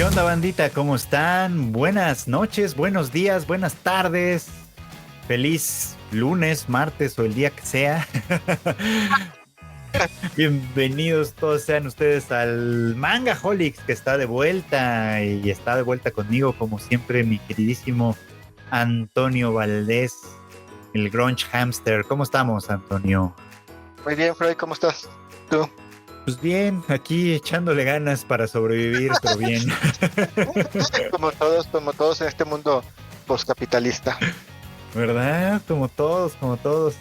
¿Qué onda, bandita? ¿Cómo están? Buenas noches, buenos días, buenas tardes. Feliz lunes, martes o el día que sea. Bienvenidos todos sean ustedes al Mangaholics, que está de vuelta y está de vuelta conmigo, como siempre, mi queridísimo Antonio Valdés, el Grunge Hamster. ¿Cómo estamos, Antonio? Muy bien, Freud, ¿cómo estás? ¿Tú? Pues bien, aquí echándole ganas para sobrevivir, pero bien. Como todos en este mundo postcapitalista. ¿Verdad? Como todos,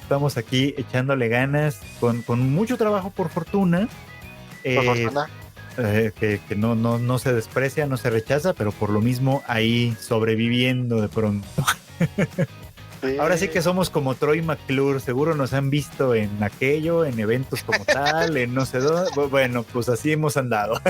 estamos aquí echándole ganas, con mucho trabajo por fortuna, Por eh, fortuna. que no se desprecia, no se rechaza, pero por lo mismo ahí sobreviviendo de pronto. Ahora sí Sí, que somos como Troy McClure, seguro nos han visto en aquello, en eventos como tal, en no sé dónde. Bueno, pues así hemos andado,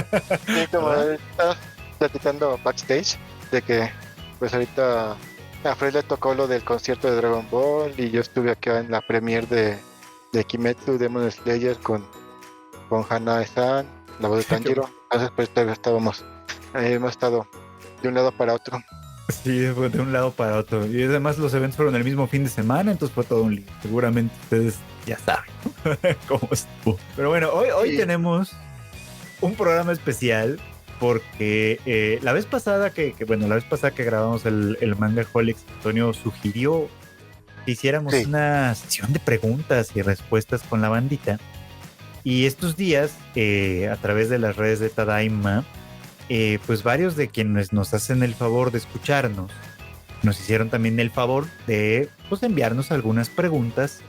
sí, como ¿verdad? estás platicando backstage de que pues ahorita a Freud le tocó lo del concierto de Dragon Ball y yo estuve acá en la premiere de Kimetsu Demon Slayer con Hana-san, la voz de Tanjiro. Entonces pues todavía hemos estado de un lado para otro. Sí, fue de un lado para otro. Y además los eventos fueron el mismo fin de semana, entonces fue todo un lío. Seguramente ustedes ya saben cómo estuvo. Pero bueno, hoy Y tenemos un programa especial porque la vez pasada que grabamos el Manga Holics, Antonio sugirió que hiciéramos sí, una sesión de preguntas y respuestas con la bandita. Y estos días, a través de las redes de Tadaima, pues varios de quienes nos hacen el favor de escucharnos nos hicieron también el favor de pues, enviarnos algunas preguntas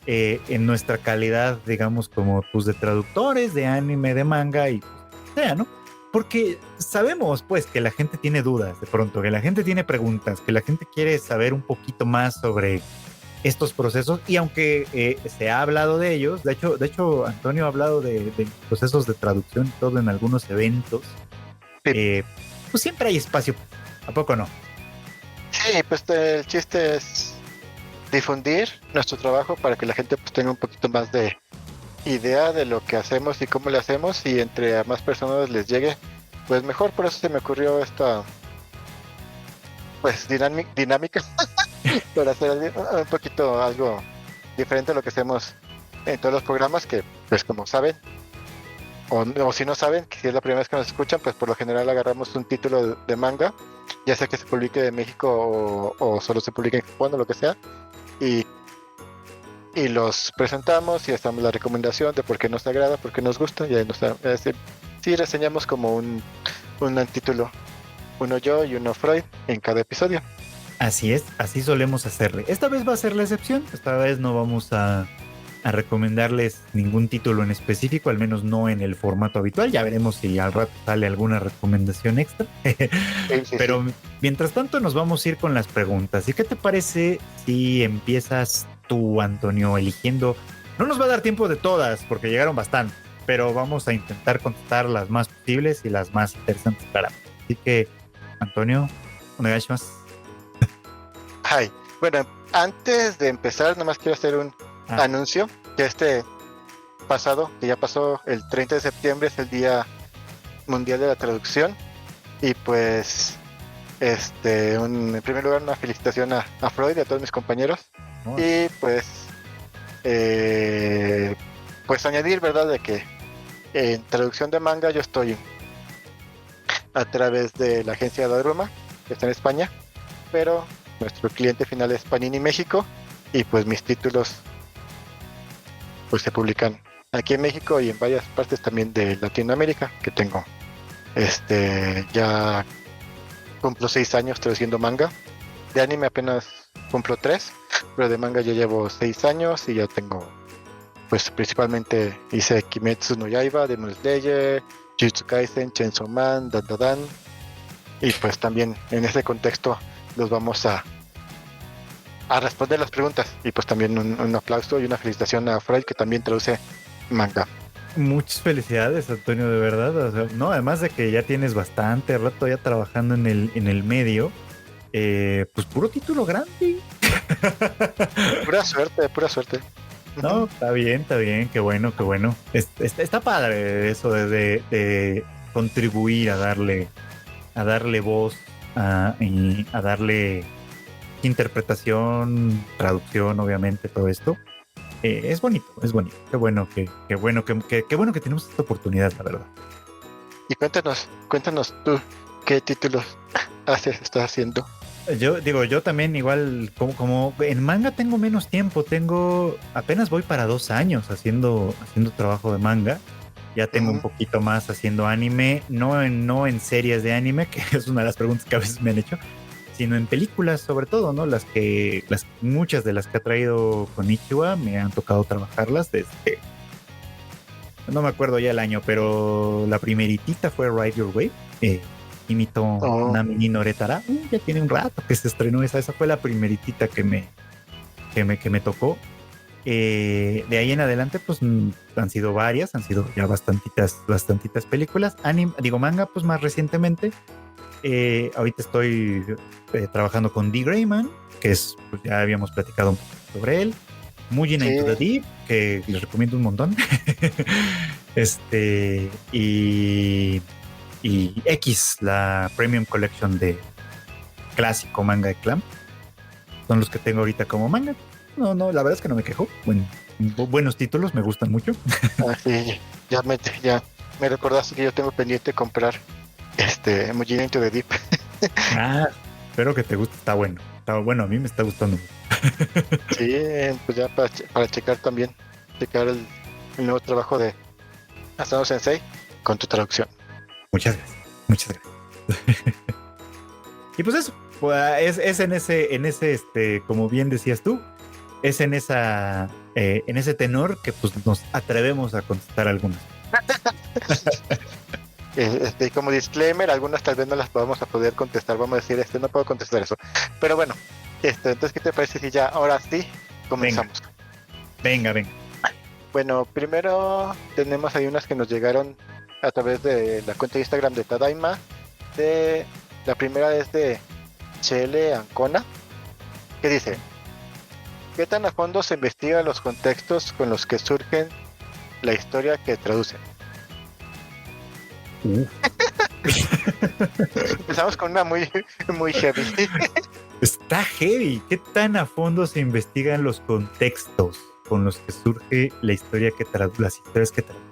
en nuestra calidad, digamos, como pues de traductores de anime, de manga y pues, sea, ¿no? Porque sabemos pues que la gente tiene dudas de pronto, que la gente tiene preguntas, que la gente quiere saber un poquito más sobre estos procesos y aunque se ha hablado de ellos, de hecho Antonio ha hablado de procesos de traducción y todo en algunos eventos, sí, eh, pues siempre hay espacio, ¿a poco no? sí, pues el chiste es difundir nuestro trabajo para que la gente pues tenga un poquito más de idea de lo que hacemos y cómo lo hacemos y entre a más personas les llegue, pues mejor. Por eso se me ocurrió esta pues dinámica para hacer un poquito algo diferente a lo que hacemos en todos los programas que pues como saben o si no saben, que si es la primera vez que nos escuchan, pues por lo general agarramos un título de manga, ya sea que se publique en México o solo se publique en Japón o lo que sea, y los presentamos y hacemos la recomendación de por qué nos agrada, por qué nos gusta, y ahí sí reseñamos como un título, uno yo y uno Freud en cada episodio. Así es, así solemos hacerle. Esta vez va a ser la excepción, esta vez no vamos a recomendarles ningún título en específico, al menos no en el formato habitual, ya veremos si al rato sale alguna recomendación extra. Sí, sí, sí. Pero mientras tanto nos vamos a ir con las preguntas. ¿Y qué te parece si empiezas tú, Antonio, eligiendo? No nos va a dar tiempo de todas porque llegaron bastante, pero vamos a intentar contestar las más posibles y las más interesantes, claro. Así que, Antonio, onegaishimasu. Ay, bueno, antes de empezar, nomás quiero hacer un Ah, anuncio que que ya pasó el 30 de septiembre, es el Día Mundial de la Traducción. Y pues, en primer lugar, una felicitación a Freud y a todos mis compañeros. no, Y eh, pues añadir, ¿verdad?, de que en traducción de manga yo estoy a través de la agencia Daruma, que está en España, pero nuestro cliente final es Panini México y pues mis títulos pues se publican aquí en México y en varias partes también de Latinoamérica que tengo. Ya cumplo 6 años traduciendo manga. De anime apenas cumplo 3, pero de manga ya llevo 6 años y ya tengo, pues principalmente hice Kimetsu no Yaiba, Demon Slayer, Jujutsu Kaisen, Chainsaw Man, Dan Dan Dan, y pues también en ese contexto los vamos a responder las preguntas y pues también un aplauso y una felicitación a Freud que también traduce manga. muchas felicidades, Antonio, de verdad. O sea, no, además de que ya tienes bastante rato ya trabajando en el medio, pues puro título grande. Pura suerte, pura suerte. No, Ujú. está bien, qué bueno, qué bueno. Está padre eso de contribuir a darle a darle voz, a darle interpretación, traducción, obviamente, todo esto. Es bonito, es bonito. Qué bueno que tenemos esta oportunidad, la verdad. Y cuéntanos tú qué títulos estás haciendo. Yo también igual, como en manga tengo menos tiempo, apenas voy para 2 años haciendo trabajo de manga. Ya tengo un poquito más haciendo anime, no en series de anime, que es una de las preguntas que a veces me han hecho, sino en películas sobre todo, ¿no? Muchas de las que ha traído Konichiwa me han tocado trabajarlas desde, no me acuerdo ya el año, pero la primeritita fue Ride Your Wave, Kimito Nami ni Noretara. Ya tiene un rato que se estrenó esa fue la primeritita que me tocó. De ahí en adelante, pues han sido varias, han sido ya bastantitas películas. Manga, pues más recientemente. Ahorita estoy trabajando con D. Grayman, que pues ya habíamos platicado un poco sobre él. Mugen Into the Deep, que les recomiendo un montón. y X, la Premium Collection de clásico manga de Clamp. Son los que tengo ahorita como manga. No, la verdad es que no me quejo. Buenos títulos, me gustan mucho. Sí, ya me recordaste que yo tengo pendiente comprar Mugen Into the Deep. Espero que te guste, está bueno. A mí me está gustando. Sí, pues ya para checar también, el nuevo trabajo de Asano Sensei con tu traducción. Muchas gracias. Y pues eso, pues es en ese, como bien decías tú, es en ese tenor que pues nos atrevemos a contestar algunas. Como disclaimer, algunas tal vez no las vamos a poder contestar, vamos a decir, no puedo contestar eso. Pero bueno, entonces, ¿qué te parece si ya ahora sí comenzamos? Venga. Bueno, primero tenemos ahí unas que nos llegaron a través de la cuenta de Instagram de Tadaima. La primera es de Chele Ancona, que dice: ¿qué tan a fondo se investigan los contextos con los que surgen la historia que traducen? Empezamos con una muy heavy. Está heavy. ¿Qué tan a fondo se investigan los contextos con los que surge la historia las historias que traducen?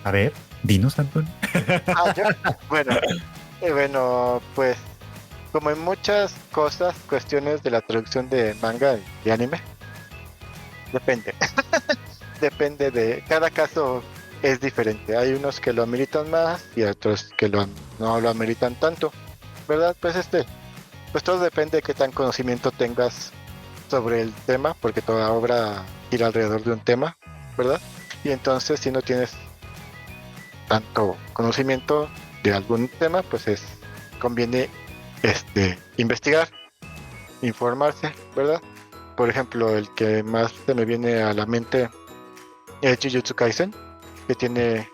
A ver, dinos, Antonio. Bueno, pues como en muchas cuestiones de la traducción de manga y anime, depende. Depende de cada caso, es diferente. Hay unos que lo ameritan más y otros que no lo ameritan tanto, ¿verdad? Pues todo depende de qué tan conocimiento tengas sobre el tema, porque toda obra gira alrededor de un tema, ¿verdad? Y entonces, si no tienes tanto conocimiento de algún tema, pues conviene investigar, informarse, ¿verdad? Por ejemplo, el que más se me viene a la mente es Jujutsu Kaisen, que tiene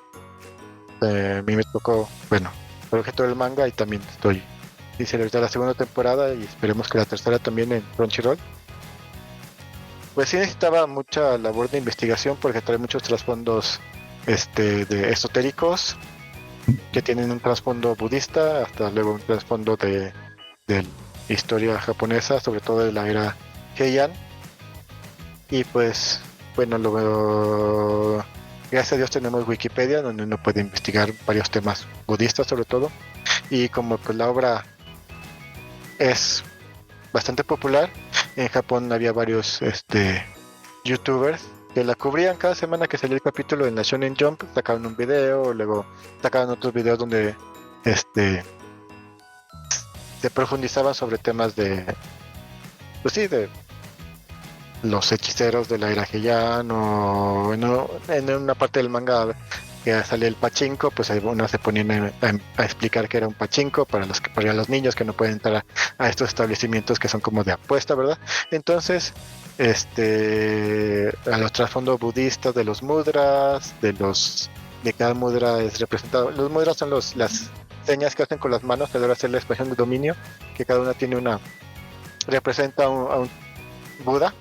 a mí me tocó, bueno, por objeto del manga, y también dice ahorita la segunda temporada y esperemos que la tercera también en Crunchyroll. Pues sí necesitaba mucha labor de investigación porque trae muchos trasfondos de esotéricos que tienen un trasfondo budista, hasta luego un trasfondo de historia japonesa, sobre todo de la era Heian. Y pues bueno, gracias a Dios tenemos Wikipedia, donde uno puede investigar varios temas budistas sobre todo. Y como pues la obra es bastante popular, en Japón había varios youtubers que la cubrían cada semana que salía el capítulo en la Shonen Jump, sacaban un video, luego sacaban otros videos donde se profundizaban sobre temas pues sí, de los hechiceros de la era Heian, o en una parte del manga que salía el pachinko, pues algunos se ponían a explicar que era un pachinko para los niños que no pueden entrar a estos establecimientos que son como de apuesta, ¿verdad? Entonces, a los trasfondos budistas de los mudras, de cada mudra es representado. Los mudras son las señas que hacen con las manos a la hora de hacer la expresión de dominio, que cada una representa a un Buda,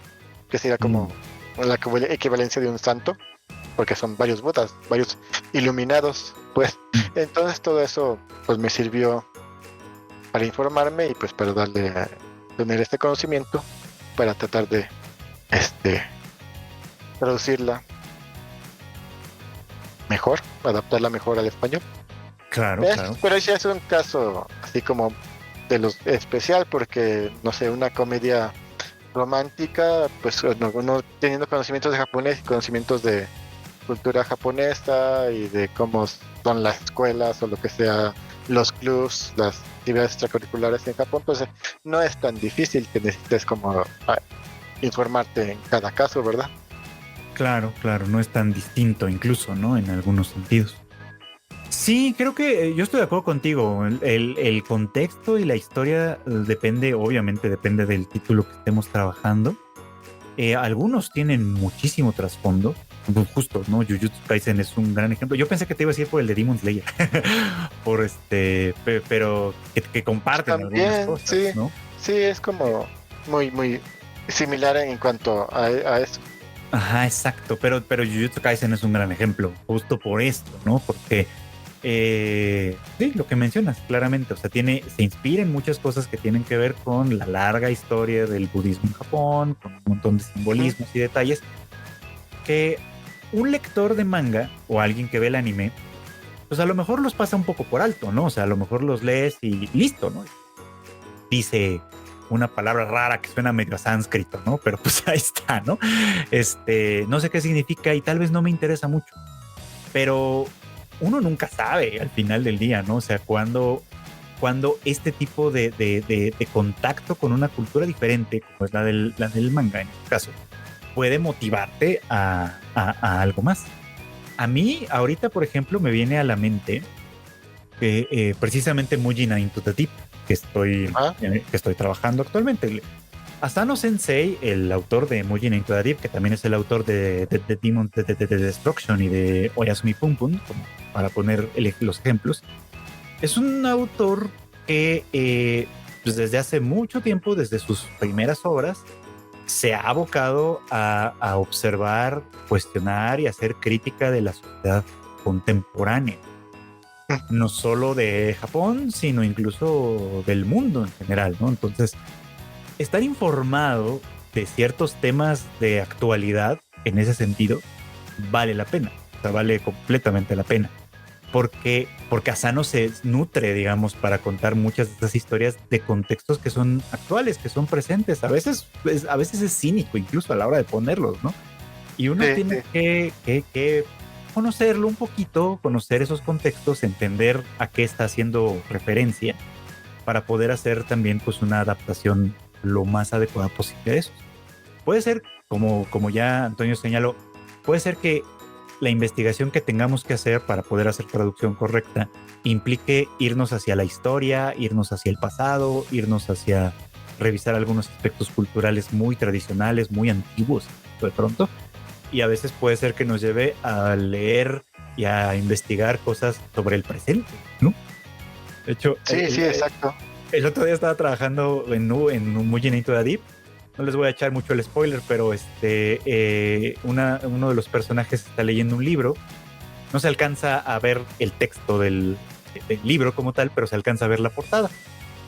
que sería como la equivalencia de un santo, porque son varios Budas, varios iluminados pues. Entonces todo eso pues me sirvió para informarme y pues para tener este conocimiento para tratar de traducirla mejor, adaptarla mejor al español. Claro, claro. Pero ese es un caso así como de los especial, porque no sé, una comedia romántica, pues uno teniendo conocimientos de japonés y conocimientos de cultura japonesa y de cómo son las escuelas o lo que sea, los clubs, las actividades extracurriculares en Japón, pues no es tan difícil que necesites como informarte en cada caso, ¿verdad? Claro, claro, no es tan distinto incluso, ¿no? En algunos sentidos. Sí, creo que yo estoy de acuerdo contigo. El contexto y la historia depende, obviamente depende del título que estemos trabajando. Algunos tienen muchísimo trasfondo. Pues justo, ¿no? Jujutsu Kaisen es un gran ejemplo. Yo pensé que te iba a decir por el de Demon Slayer. Pero que comparten algunas También, cosas, sí, ¿no? sí, es como muy similar en cuanto a eso. Ajá, exacto. Pero Jujutsu Kaisen es un gran ejemplo, justo por esto, ¿no? Porque sí, lo que mencionas claramente, o sea, se inspira en muchas cosas que tienen que ver con la larga historia del budismo en Japón, con un montón de simbolismos y detalles que un lector de manga o alguien que ve el anime, pues a lo mejor los pasa un poco por alto, ¿no? O sea, a lo mejor los lees y listo, ¿no? Dice una palabra rara que suena medio a sánscrito, ¿no? Pero pues ahí está, ¿no? No sé qué significa y tal vez no me interesa mucho, pero uno nunca sabe al final del día, ¿no? O sea, cuando este tipo de contacto con una cultura diferente, como es la del manga en este caso, puede motivarte a algo más. A mí, ahorita, por ejemplo, me viene a la mente que precisamente Mujina Into the Deep, que estoy trabajando actualmente. Asano Sensei, el autor de Mujina Into the Deep, que también es el autor de Demon de Destruction y de Oyasumi Pum Pum, como para poner los ejemplos, es un autor que pues desde hace mucho tiempo, desde sus primeras obras, se ha abocado a observar, cuestionar y hacer crítica de la sociedad contemporánea, no solo de Japón, sino incluso del mundo en general, ¿no? Entonces, estar informado de ciertos temas de actualidad en ese sentido vale la pena, o sea, vale completamente la pena. Porque Asano se nutre, digamos, para contar muchas de estas historias de contextos que son actuales, que son presentes. A veces es cínico incluso a la hora de ponerlos, ¿no? Y uno tiene que conocerlo un poquito, conocer esos contextos, entender a qué está haciendo referencia para poder hacer también pues una adaptación lo más adecuada posible de eso. Puede ser, como ya Antonio señaló, puede ser que la investigación que tengamos que hacer para poder hacer traducción correcta implique irnos hacia la historia, irnos hacia el pasado, irnos hacia revisar algunos aspectos culturales muy tradicionales, muy antiguos de pronto, y a veces puede ser que nos lleve a leer y a investigar cosas sobre el presente, ¿no? De hecho, Sí, exacto. el otro día estaba trabajando en un Mugen Into the Deep. No les voy a echar mucho el spoiler, pero uno de los personajes está leyendo un libro. No se alcanza a ver el texto del libro como tal, pero se alcanza a ver la portada.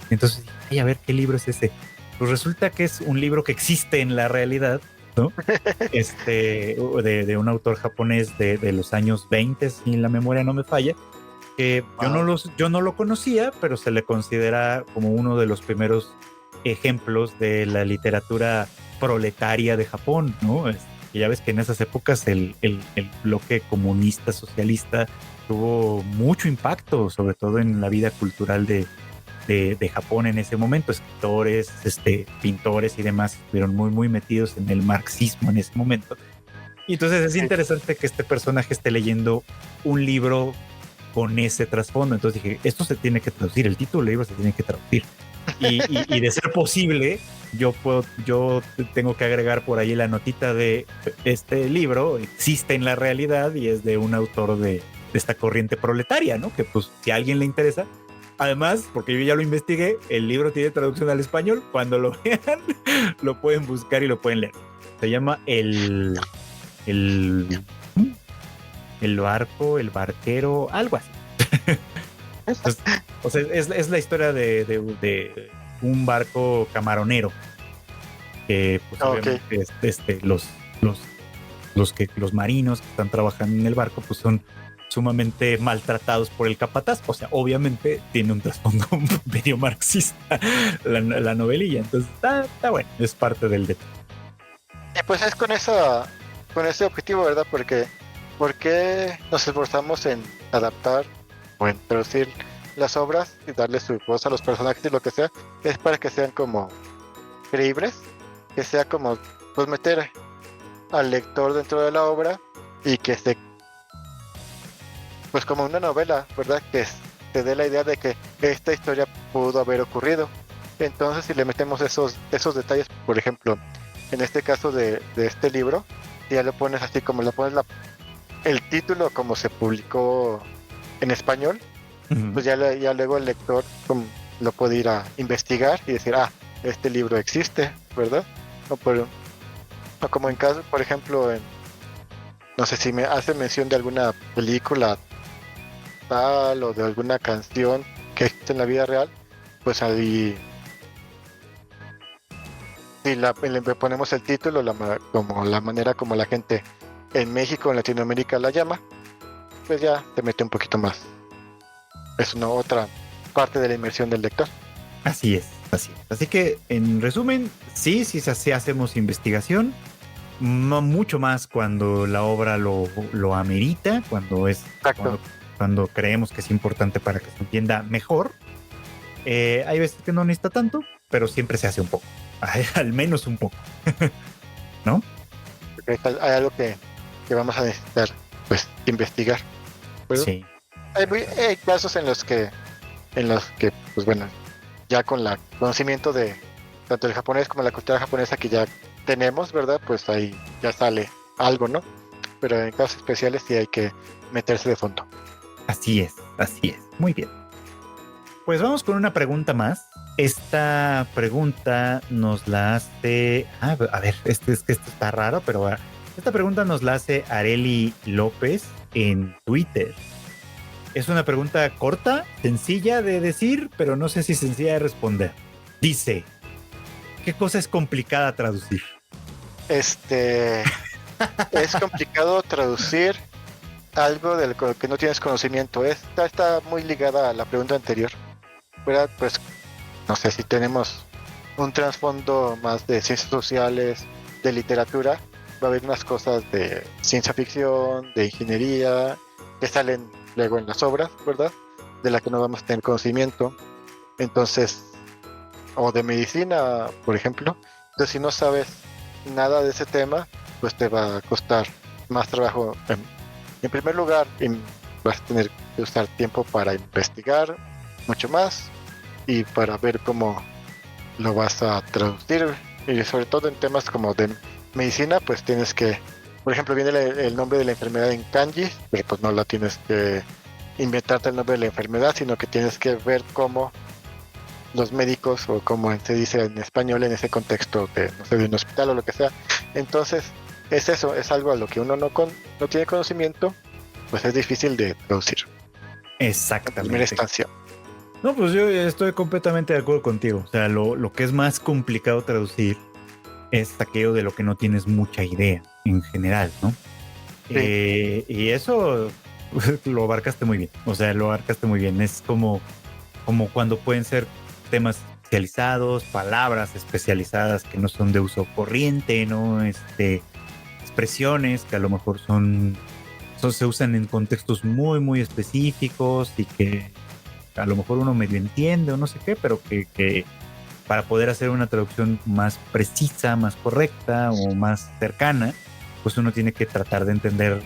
Entonces, ay, a ver qué libro es ese. Pues resulta que es un libro que existe en la realidad, ¿no? De un autor japonés de los años 20, si la memoria no me falla. Yo no lo conocía, pero se le considera como uno de los primeros ejemplos de la literatura proletaria de Japón, ¿no? Y ya ves que en esas épocas el bloque comunista, socialista, tuvo mucho impacto, sobre todo en la vida cultural de Japón en ese momento. Escritores, pintores y demás estuvieron muy metidos en el marxismo en ese momento. Y entonces es interesante que este personaje esté leyendo un libro con ese trasfondo. Entonces dije, esto se tiene que traducir, el título del libro se tiene que traducir. Y de ser posible, yo tengo que agregar por ahí la notita de este libro existe en la realidad y es de un autor de esta corriente proletaria, ¿no? Que pues si a alguien le interesa, además, porque yo ya lo investigué, el libro tiene traducción al español, cuando lo vean, lo pueden buscar y lo pueden leer. Se llama el barco, el barquero, algo así. Entonces, o sea, es la historia de un barco camaronero que pues Ok. obviamente los marinos que están trabajando en el barco pues son sumamente maltratados por el capataz. O sea, obviamente tiene un trasfondo medio marxista la novelilla. Entonces está bueno, es parte del detalle. Y pues es con ese objetivo, ¿verdad? ¿Por qué nos esforzamos en adaptar o en traducir las obras y darle su voz a los personajes y lo que sea? Es para que sean como creíbles, que sea como pues meter al lector dentro de la obra y que se pues como una novela, ¿verdad? Te dé la idea de que esta historia pudo haber ocurrido. Entonces, si le metemos esos detalles, por ejemplo, en este caso de este libro, ya lo pones así como le pones el título como se publicó en español, pues ya luego el lector lo puede ir a investigar y decir, ah, este libro existe, ¿verdad? O, o como en caso, por ejemplo, no sé si me hace mención de alguna película tal o de alguna canción que existe en la vida real, pues ahí si le ponemos el título, como la manera como la gente en México, en Latinoamérica la llama, pues ya te mete un poquito más. Es una otra parte de la inmersión del lector. Así es, así es. Así que, en resumen, sí hacemos investigación, mucho más cuando la obra lo amerita, Exacto. cuando creemos que es importante para que se entienda mejor. Hay veces que no necesita tanto, pero siempre se hace un poco, al menos un poco, ¿no? Porque hay algo que vamos a necesitar, pues, investigar. ¿Verdad? Sí. Hay casos en los que, pues bueno, ya con el conocimiento de tanto el japonés como la cultura japonesa que ya tenemos, ¿verdad? Pues ahí ya sale algo, ¿no? Pero en casos especiales sí hay que meterse de fondo. Así es, así es. Muy bien. Pues vamos con una pregunta más. Esta pregunta nos la hace. A ver, es que esto está raro, pero esta pregunta nos la hace Areli López en Twitter. Es una pregunta corta, sencilla de decir, pero no sé si sencilla de responder. Dice: ¿qué cosa es complicada traducir? Es complicado traducir algo del que no tienes conocimiento. Está muy ligada a la pregunta anterior, ¿verdad? Pues no sé si tenemos un trasfondo más de ciencias sociales, de literatura, va a haber unas cosas de ciencia ficción, de ingeniería, que salen luego en las obras, ¿verdad? De las que no vamos a tener conocimiento. Entonces, o de medicina, por ejemplo. Entonces, si no sabes nada de ese tema, pues te va a costar más trabajo. En primer lugar, vas a tener que usar tiempo para investigar mucho más y para ver cómo lo vas a traducir. Y sobre todo en temas como de medicina, pues tienes que, por ejemplo, viene el nombre de la enfermedad en kanji, pero pues no la tienes que inventarte el nombre de la enfermedad, sino que tienes que ver cómo los médicos o como se dice en español en ese contexto de, no sé, de un hospital o lo que sea. Entonces, es eso, es algo a lo que uno no tiene conocimiento, pues es difícil de traducir en primera Exactamente. instancia. No, pues yo estoy completamente de acuerdo contigo. O sea, lo que es más complicado traducir es aquello de lo que no tienes mucha idea en general, ¿no? Sí, Y eso lo abarcaste muy bien. O sea, lo abarcaste muy bien. Es como cuando pueden ser temas especializados, palabras especializadas que no son de uso corriente, ¿no? Expresiones que a lo mejor se usan en contextos muy, muy específicos y que a lo mejor uno medio entiende o no sé qué, pero que para poder hacer una traducción más precisa, más correcta o más cercana, pues uno tiene que tratar de entender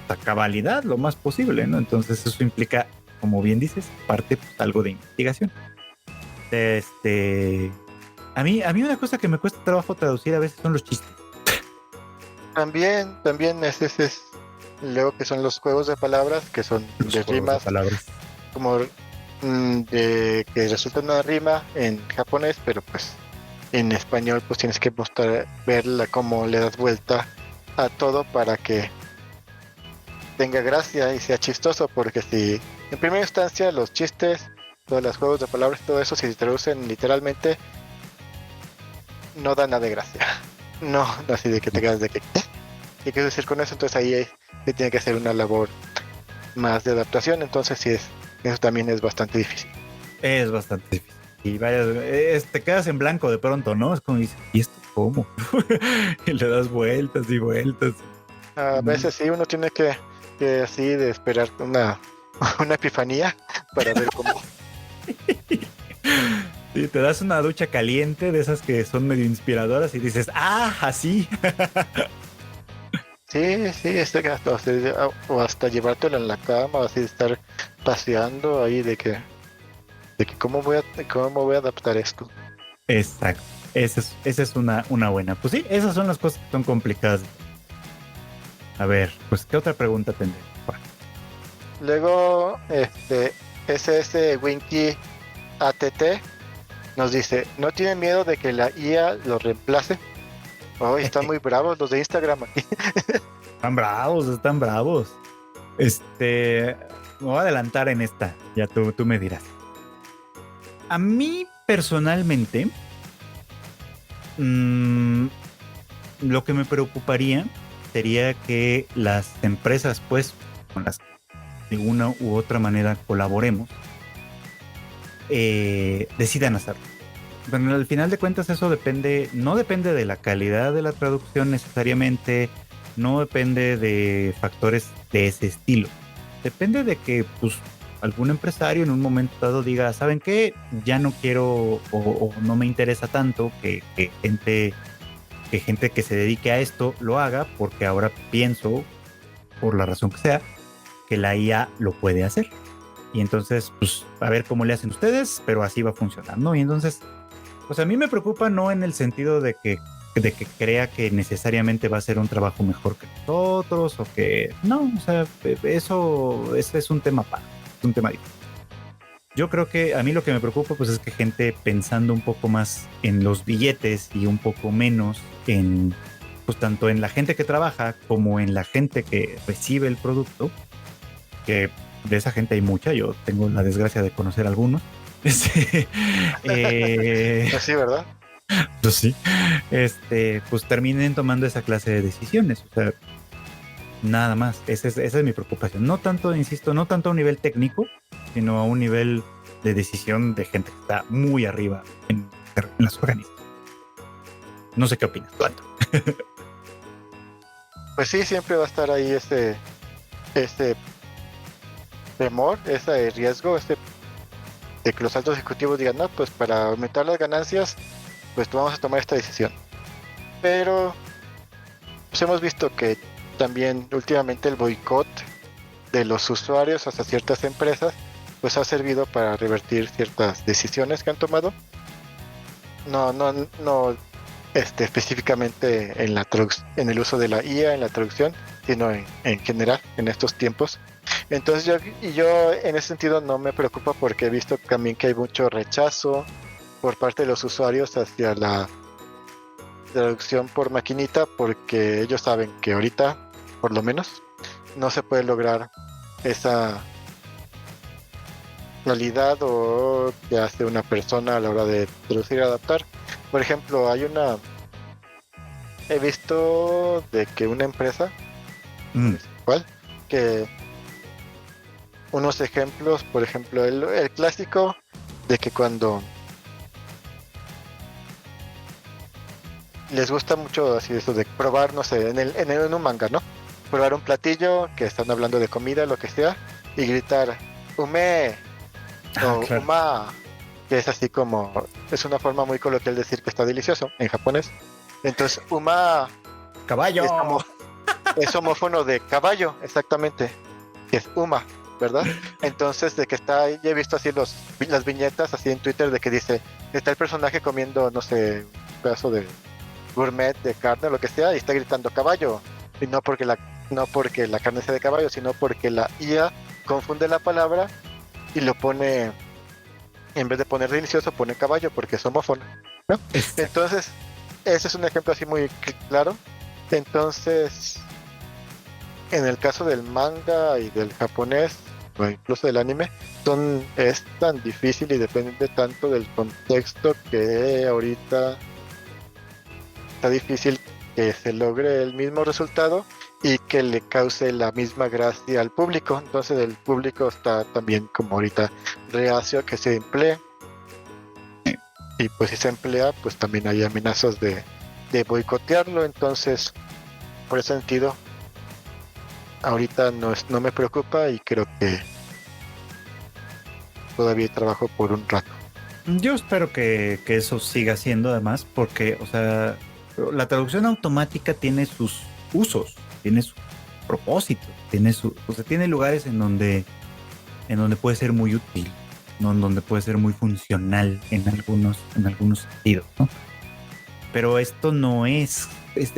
la cabalidad lo más posible, ¿no? Entonces eso implica, como bien dices, parte pues, algo de investigación. Este, a mí una cosa que me cuesta trabajo traducir a veces son los chistes. también es luego que son los juegos de palabras, que son Los de juegos de rimas, palabras. como de que resulta una rima en japonés, pero pues en español pues tienes que mostrar, verla cómo le das vuelta a todo para que tenga gracia y sea chistoso, porque si en primera instancia los chistes, todos los juegos de palabras, todo eso, si se traducen literalmente, no da nada de gracia. No, así de que te quedas de que, ¿qué quieres decir con eso? Entonces ahí se tiene que hacer una labor más de adaptación, entonces sí eso también es bastante difícil. Es bastante difícil. Y vaya, te quedas en blanco de pronto, ¿no? Es como dices, ¿y esto cómo? Y le das vueltas y vueltas. A veces sí uno tiene que así de esperar una epifanía para ver cómo. Y te das una ducha caliente de esas que son medio inspiradoras y dices, ¡ah, así! Sí, o hasta llevártelo en la cama, así de estar paseando ahí de que cómo voy a adaptar esto. Exacto. Esa es una buena. Pues sí, esas son las cosas que son complicadas. A ver, pues, ¿qué otra pregunta tendré? Luego, SS Winky ATT nos dice, ¿no tienen miedo de que la IA lo reemplace? Hoy están muy bravos los de Instagram aquí. Están bravos, están bravos. Me voy a adelantar en esta. Ya tú me dirás. A mí, personalmente, lo que me preocuparía sería que las empresas, pues, con las que de una u otra manera colaboremos, decidan hacerlo. Pero al final de cuentas eso no depende de la calidad de la traducción necesariamente, no depende de factores de ese estilo. Depende de que pues algún empresario en un momento dado diga, ¿saben qué? Ya no quiero o no me interesa tanto que gente que se dedique a esto lo haga, porque ahora pienso, por la razón que sea, que la IA lo puede hacer. Y entonces, pues, a ver cómo le hacen ustedes, pero así va a funcionar, ¿no? Y entonces, pues a mí me preocupa no en el sentido de que crea que necesariamente va a ser un trabajo mejor que nosotros o que no, o sea, ese es un tema es un tema difícil. Yo creo que a mí lo que me preocupa pues es que gente pensando un poco más en los billetes y un poco menos en pues tanto en la gente que trabaja como en la gente que recibe el producto, que de esa gente hay mucha, yo tengo la desgracia de conocer algunos. Así, ¿verdad? Pues sí, pues terminen tomando esa clase de decisiones. O sea, nada más. Esa es mi preocupación. No tanto, insisto, no tanto a un nivel técnico, sino a un nivel de decisión de gente que está muy arriba en las organizaciones. No sé qué opinas, Planto. Pues sí, siempre va a estar ahí este temor, ese riesgo, de que los altos ejecutivos digan, no, pues para aumentar las ganancias, pues vamos a tomar esta decisión. Pero pues hemos visto que también últimamente el boicot de los usuarios hacia ciertas empresas pues ha servido para revertir ciertas decisiones que han tomado. No específicamente en el uso de la IA en la traducción, sino en general en estos tiempos. Entonces yo en ese sentido no me preocupa porque he visto también que hay mucho rechazo por parte de los usuarios hacia la traducción por maquinita porque ellos saben que ahorita, por lo menos, no se puede lograr esa calidad o que hace una persona a la hora de traducir y adaptar. Por ejemplo, he visto de que una empresa, ¿cuál? Que unos ejemplos, por ejemplo, el clásico de que cuando les gusta mucho así eso de probar, no sé, en un manga, ¿no? Probar un platillo, que están hablando de comida, lo que sea, y gritar, ume, o claro. uma, que es así como, es una forma muy coloquial de decir que está delicioso en japonés. Entonces, uma Caballo. es homófono de caballo, exactamente, que es uma, ¿verdad? Entonces, de que está ahí, ya he visto así las viñetas así en Twitter de que dice, está el personaje comiendo, no sé, un pedazo de gourmet de carne o lo que sea y está gritando caballo, y no porque la carne sea de caballo, sino porque la IA confunde la palabra y lo pone, en vez de poner delicioso, pone caballo porque es homófono, ¿no? Exacto. Entonces ese es un ejemplo así muy claro. Entonces en el caso del manga y del japonés, o incluso del anime, es tan difícil y depende tanto del contexto que ahorita está difícil que se logre el mismo resultado y que le cause la misma gracia al público. Entonces el público está también como ahorita reacio a que se emplee. Y pues si se emplea, pues también hay amenazas de boicotearlo. Entonces, por ese sentido, ahorita no me preocupa y creo que todavía trabajo por un rato. Yo espero que eso siga siendo además, porque, o sea, la traducción automática tiene sus usos, tiene su propósito, o sea, tiene lugares en donde puede ser muy útil, ¿no? En donde puede ser muy funcional en algunos sentidos, ¿no? Pero esto no es,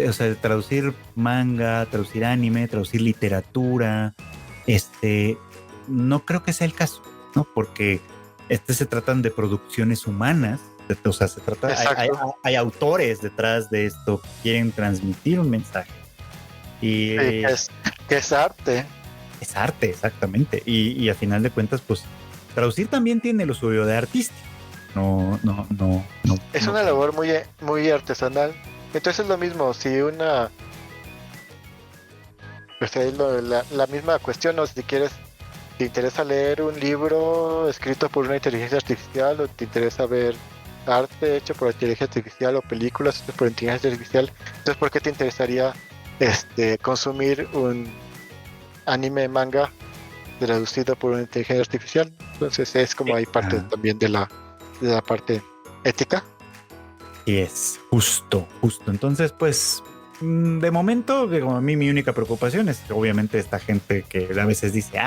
o sea, traducir manga, traducir anime, traducir literatura, no creo que sea el caso, ¿no? Porque se tratan de producciones humanas, o sea, hay autores detrás de esto que quieren transmitir un mensaje. Y sí, que es arte. Es arte, exactamente. Y a final de cuentas, pues, traducir también tiene lo suyo de artístico. No. Es una labor muy, muy artesanal. Entonces es lo mismo, si pues es la misma cuestión, o si quieres, te interesa leer un libro escrito por una inteligencia artificial, o te interesa ver arte hecho por inteligencia artificial, o películas hechas por inteligencia artificial, entonces ¿por qué te interesaría consumir un anime, manga traducido por una inteligencia artificial? Entonces es como hay parte también de la parte ética. Y es justo. Entonces, pues, de momento, como a mí mi única preocupación es obviamente esta gente que a veces dice,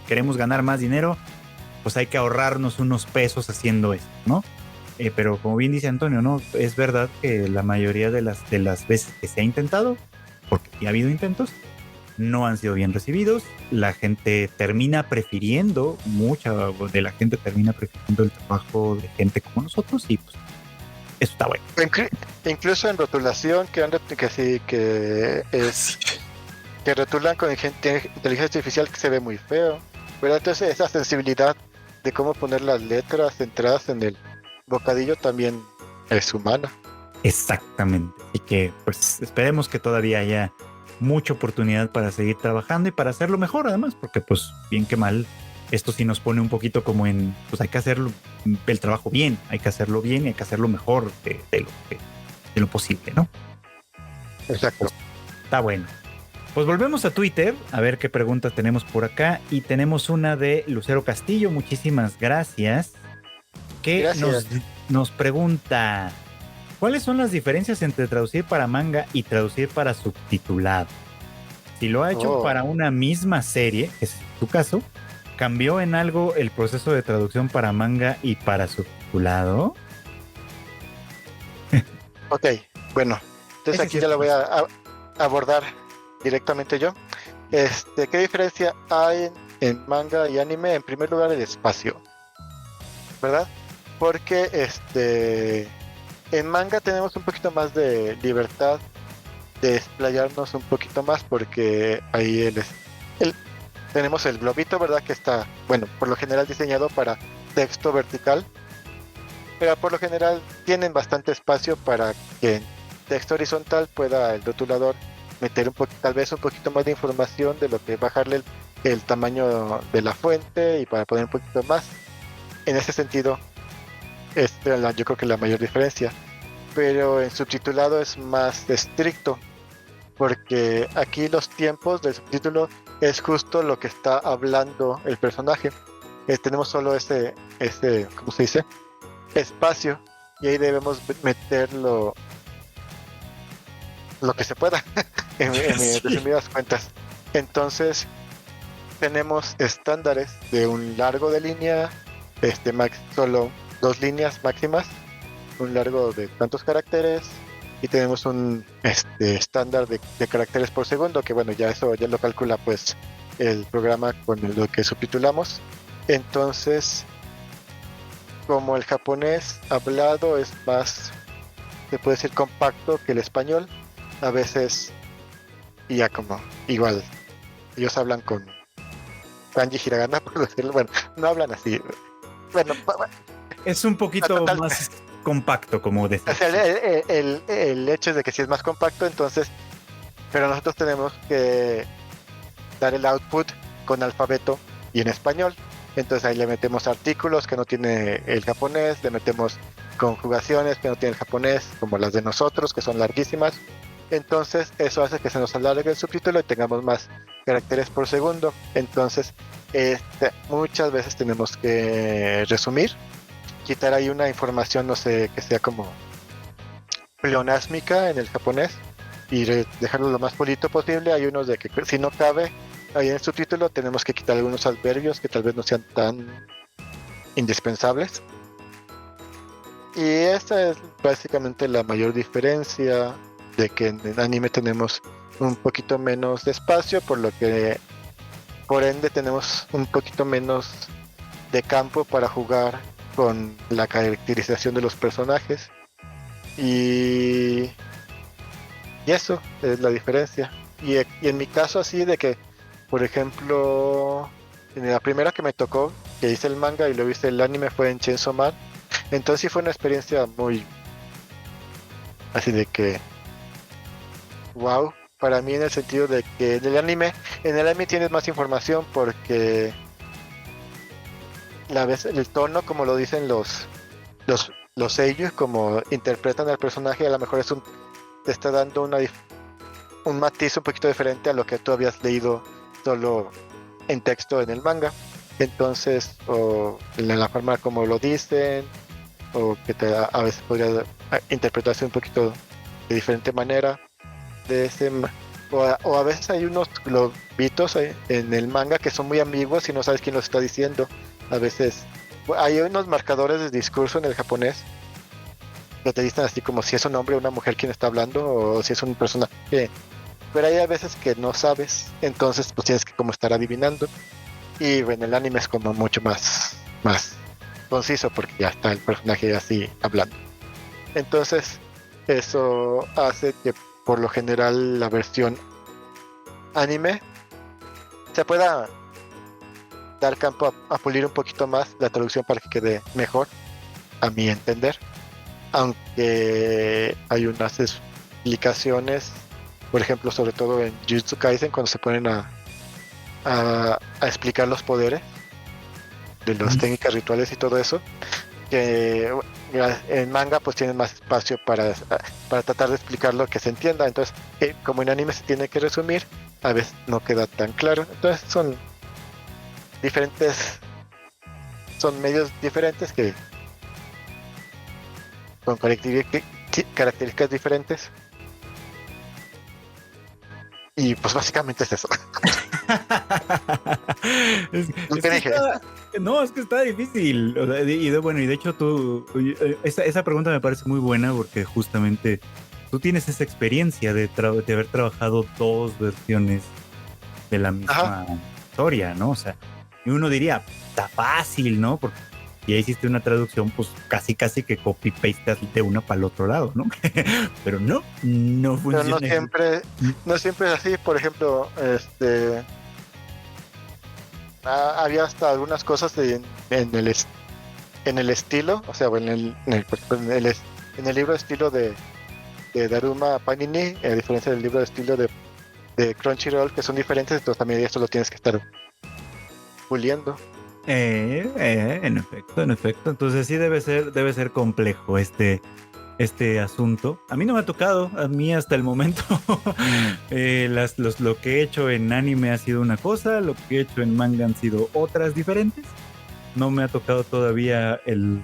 queremos ganar más dinero, pues hay que ahorrarnos unos pesos haciendo esto, ¿no? Pero como bien dice Antonio, ¿no? Es verdad que la mayoría de las veces que se ha intentado, porque ya ha habido intentos, no han sido bien recibidos. La gente termina prefiriendo, mucha de la gente termina prefiriendo el trabajo de gente como nosotros y pues eso está bueno. Incluso en rotulación, que rotulan con inteligencia artificial, que se ve muy feo. Pero entonces esa sensibilidad de cómo poner las letras centradas en el bocadillo también es humana. Exactamente. Y que pues esperemos que todavía haya mucha oportunidad para seguir trabajando y para hacerlo mejor además, porque pues bien que mal, esto sí nos pone un poquito como en, pues hay que hacerlo el trabajo bien, hay que hacerlo bien y hay que hacerlo mejor de lo posible, ¿no? Exacto. Pues, está bueno. Pues volvemos a Twitter a ver qué preguntas tenemos por acá y tenemos una de Lucero Castillo, muchísimas gracias, que nos pregunta: ¿cuáles son las diferencias entre traducir para manga y traducir para subtitulado? Si lo ha hecho para una misma serie, que es tu caso, ¿cambió en algo el proceso de traducción para manga y para subtitulado? Ok, bueno, entonces aquí ya lo voy a abordar directamente yo. ¿Qué diferencia hay en manga y anime? En primer lugar, el espacio, ¿verdad? Porque en manga tenemos un poquito más de libertad de explayarnos un poquito más, porque ahí tenemos el globito, ¿verdad? Que está, bueno, por lo general diseñado para texto vertical, pero por lo general tienen bastante espacio para que en texto horizontal pueda el rotulador meter tal vez un poquito más de información, de lo que bajarle el tamaño de la fuente y para poner un poquito más. En ese sentido, yo creo que la mayor diferencia. Pero en subtitulado es más estricto, porque aquí los tiempos del subtítulo es justo lo que está hablando el personaje. Tenemos solo ese, ¿cómo se dice? Espacio, y ahí debemos meterlo lo que se pueda en resumidas cuentas. Entonces tenemos estándares de un largo de línea, solo 2 líneas máximas, un largo de tantos caracteres, y tenemos un estándar de caracteres por segundo, que bueno, ya eso ya lo calcula pues el programa con lo que subtitulamos. Entonces, como el japonés hablado es más, se puede decir, compacto que el español, a veces, y ya como igual ellos hablan con kanji hiragana, por decirlo. Bueno, no hablan así. Bueno, es un poquito total, más compacto, como decía. o sea, el hecho es de que sí es más compacto, entonces, pero nosotros tenemos que dar el output con alfabeto y en español. Entonces ahí le metemos artículos que no tiene el japonés, le metemos conjugaciones que no tiene el japonés, como las de nosotros, que son larguísimas. Entonces eso hace que se nos alargue el subtítulo y tengamos más caracteres por segundo. Entonces muchas veces tenemos que resumir, quitar ahí una información, no sé, que sea como pleonásmica en el japonés y dejarlo lo más polito posible. Hay unos de que si no cabe ahí en el subtítulo tenemos que quitar algunos adverbios que tal vez no sean tan indispensables. Y esta es básicamente la mayor diferencia, de que en el anime tenemos un poquito menos de espacio, por lo que por ende tenemos un poquito menos de campo para jugar con la caracterización de los personajes. Y eso es la diferencia. Y en mi caso así de que, por ejemplo, en la primera que me tocó, que hice el manga y luego hice el anime, fue en Chainsaw Man. Entonces sí fue una experiencia muy así de que wow, para mí, en el sentido de que en el anime tienes más información porque el tono, como lo dicen los seiyuu, como interpretan al personaje, a lo mejor te está dando un matiz un poquito diferente a lo que tú habías leído solo en texto en el manga. Entonces, o en la forma como lo dicen, o que a veces podría interpretarse un poquito de diferente manera de o a veces hay unos globitos en el manga que son muy ambiguos y no sabes quién los está diciendo. A veces hay unos marcadores de discurso en el japonés que te dicen así como si es un hombre o una mujer quien está hablando, o si es un personaje, pero hay a veces que no sabes, entonces pues tienes que como estar adivinando. Y bueno, el anime es como mucho más conciso porque ya está el personaje así hablando. Entonces eso hace que por lo general la versión anime se pueda dar campo a pulir un poquito más la traducción para que quede mejor, a mi entender. Aunque hay unas explicaciones, por ejemplo, sobre todo en Jujutsu Kaisen, cuando se ponen a explicar los poderes de las técnicas rituales y todo eso, que en manga pues tienen más espacio para tratar de explicar lo que se entienda. Entonces, como en anime se tiene que resumir, a veces no queda tan claro. Entonces son medios diferentes que con características diferentes. Y pues básicamente es eso. No, es que está difícil. O sea, y de hecho esa pregunta me parece muy buena porque justamente tú tienes esa experiencia de haber trabajado dos versiones de la misma historia, ¿no? O sea, y uno diría, está fácil, ¿no? Porque ya hiciste una traducción, pues casi que copy-pastas de una para el otro lado, ¿no? Pero no funciona. Pero no siempre es así. Por ejemplo, había hasta algunas cosas en el estilo, o sea, en el libro de estilo de Daruma Panini, a diferencia del libro de estilo de Crunchyroll, que son diferentes, entonces también esto lo tienes que estar puliendo. En efecto. Entonces sí debe ser complejo este asunto. A mí no me ha tocado, a mí hasta el momento lo que he hecho en anime ha sido una cosa, lo que he hecho en manga han sido otras diferentes. No me ha tocado todavía el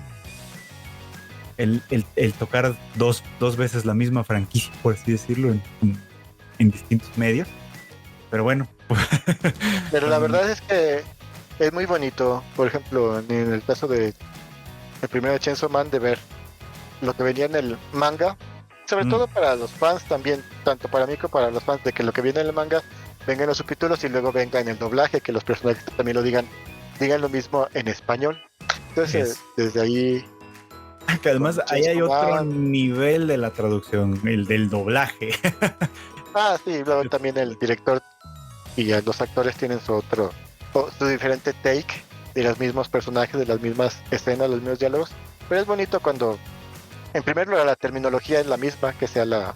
tocar dos veces la misma franquicia, por así decirlo, en distintos medios. Pero bueno. Pero la verdad es que es muy bonito, por ejemplo, en el caso de el primero de Chainsaw Man, de ver lo que venía en el manga, sobre todo para los fans también, tanto para mí como para los fans, de que lo que viene en el manga venga en los subtítulos y luego venga en el doblaje, que los personajes también lo digan lo mismo en español. Entonces, desde ahí... Que además ahí hay otro nivel de la traducción, el del doblaje. Sí, luego también el director y los actores tienen su o su diferente take de los mismos personajes, de las mismas escenas, los mismos diálogos. Pero es bonito cuando, en primer lugar, la terminología es la misma, que sea la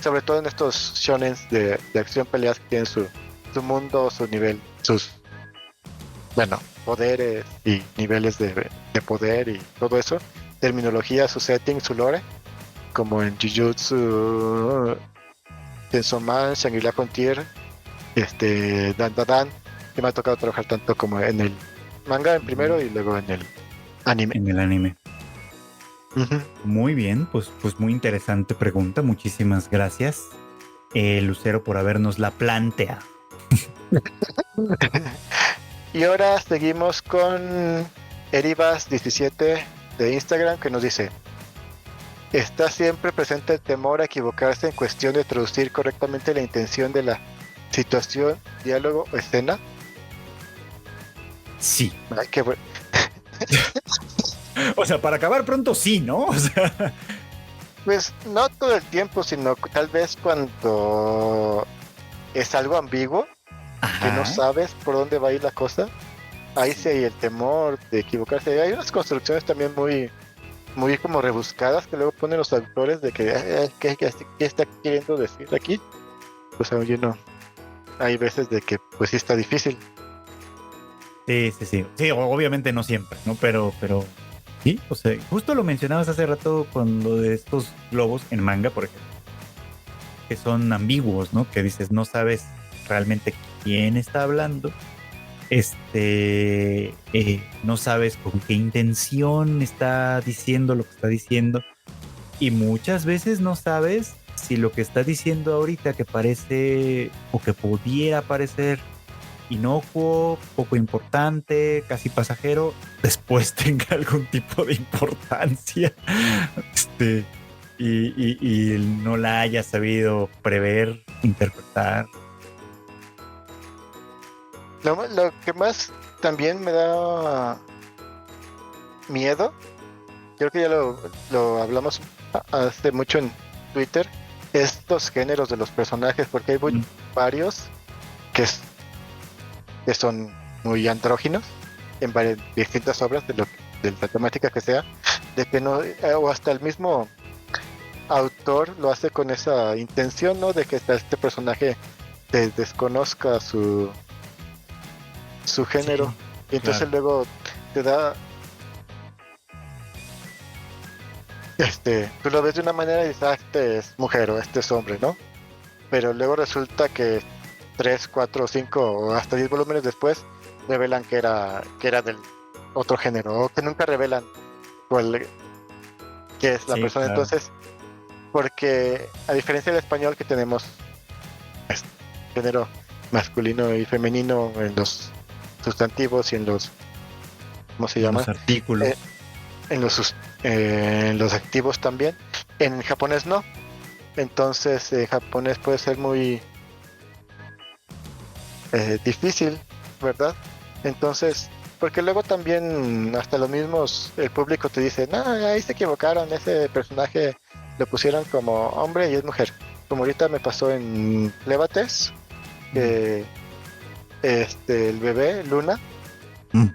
sobre todo en estos shonens de acción peleas que tienen su mundo, su nivel, sus, bueno, poderes y niveles de poder y todo eso. Terminología, su setting, su lore, como en Jujutsu, Chainsaw Man, Shangri-La Frontier, Dan Dan Dan, que me ha tocado trabajar tanto como en el manga en primero y luego en el anime. En el anime. Ujú. Muy bien, pues muy interesante pregunta. Muchísimas gracias, Lucero, por habernos la planteado. Y ahora seguimos con Eribas17 de Instagram que nos dice: está siempre presente el temor a equivocarse en cuestión de traducir correctamente la intención de la situación, diálogo o escena. Sí. Ay, qué bueno. O sea, para acabar pronto, sí, ¿no? O sea, Pues no todo el tiempo, sino tal vez cuando es algo ambiguo, que no ajá. sabes por dónde va a ir la cosa. Ahí sí hay el temor de equivocarse. Hay unas construcciones también muy como rebuscadas que luego ponen los autores de que ¿qué está queriendo decir aquí? Pues oye, no. Hay veces de que pues sí está difícil. Sí, sí, sí. Sí, obviamente no siempre, ¿no? Pero sí, o sea, justo lo mencionabas hace rato con lo de estos globos en manga, por ejemplo, que son ambiguos, ¿no? Que dices, no sabes realmente quién está hablando, no sabes con qué intención está diciendo lo que está diciendo, y muchas veces no sabes si lo que está diciendo ahorita que parece o que pudiera parecer inocuo, poco importante, casi pasajero, después tenga algún tipo de importancia, este, y no la haya sabido prever, interpretar. Lo que más también me da miedo, creo que ya lo hablamos hace mucho en Twitter, es los géneros de los personajes, porque hay Mm. varios que, que son muy andróginos en varias distintas obras de la temática que sea, de que no, o hasta el mismo autor lo hace con esa intención, ¿no? De que este personaje desconozca su género. Sí, Y entonces claro. luego te da, tú lo ves de una manera y dices, ah, este es mujer o este es hombre, ¿no? Pero luego resulta que 3, 4, 5 o hasta 10 volúmenes después revelan que era del otro género, o que nunca revelan cuál, qué es la Sí, persona. claro. Entonces, porque a diferencia del español que tenemos este, género masculino y femenino en los sustantivos y en los, ¿cómo se En llama? los Eh, artículos. en los activos también. En japonés no. Entonces, japonés puede ser muy difícil, ¿verdad? Entonces, porque luego también hasta los mismos, el público te dice, no, ahí se equivocaron, ese personaje lo pusieron como hombre y es mujer. Como ahorita me pasó en Levates, Mm. que el bebé, Luna, Mm.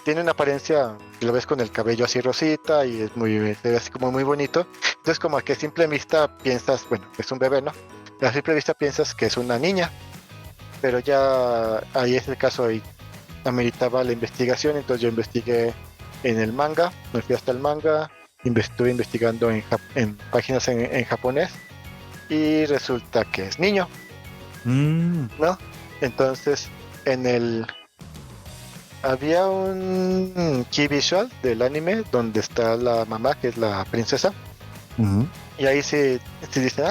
tiene una apariencia, lo ves con el cabello así rosita y es se ve así como muy bonito. Entonces como que a simple vista piensas, bueno, es un bebé, ¿no? A simple vista piensas que es una niña, pero ya ahí es el caso, ahí ameritaba la investigación, entonces yo investigué en el manga, me fui hasta el manga, estuve investigando en páginas en japonés y resulta que es niño, Mm. ¿no? Entonces, en el había un key visual del anime donde está la mamá, que es la princesa, Ujú. y ahí se dice,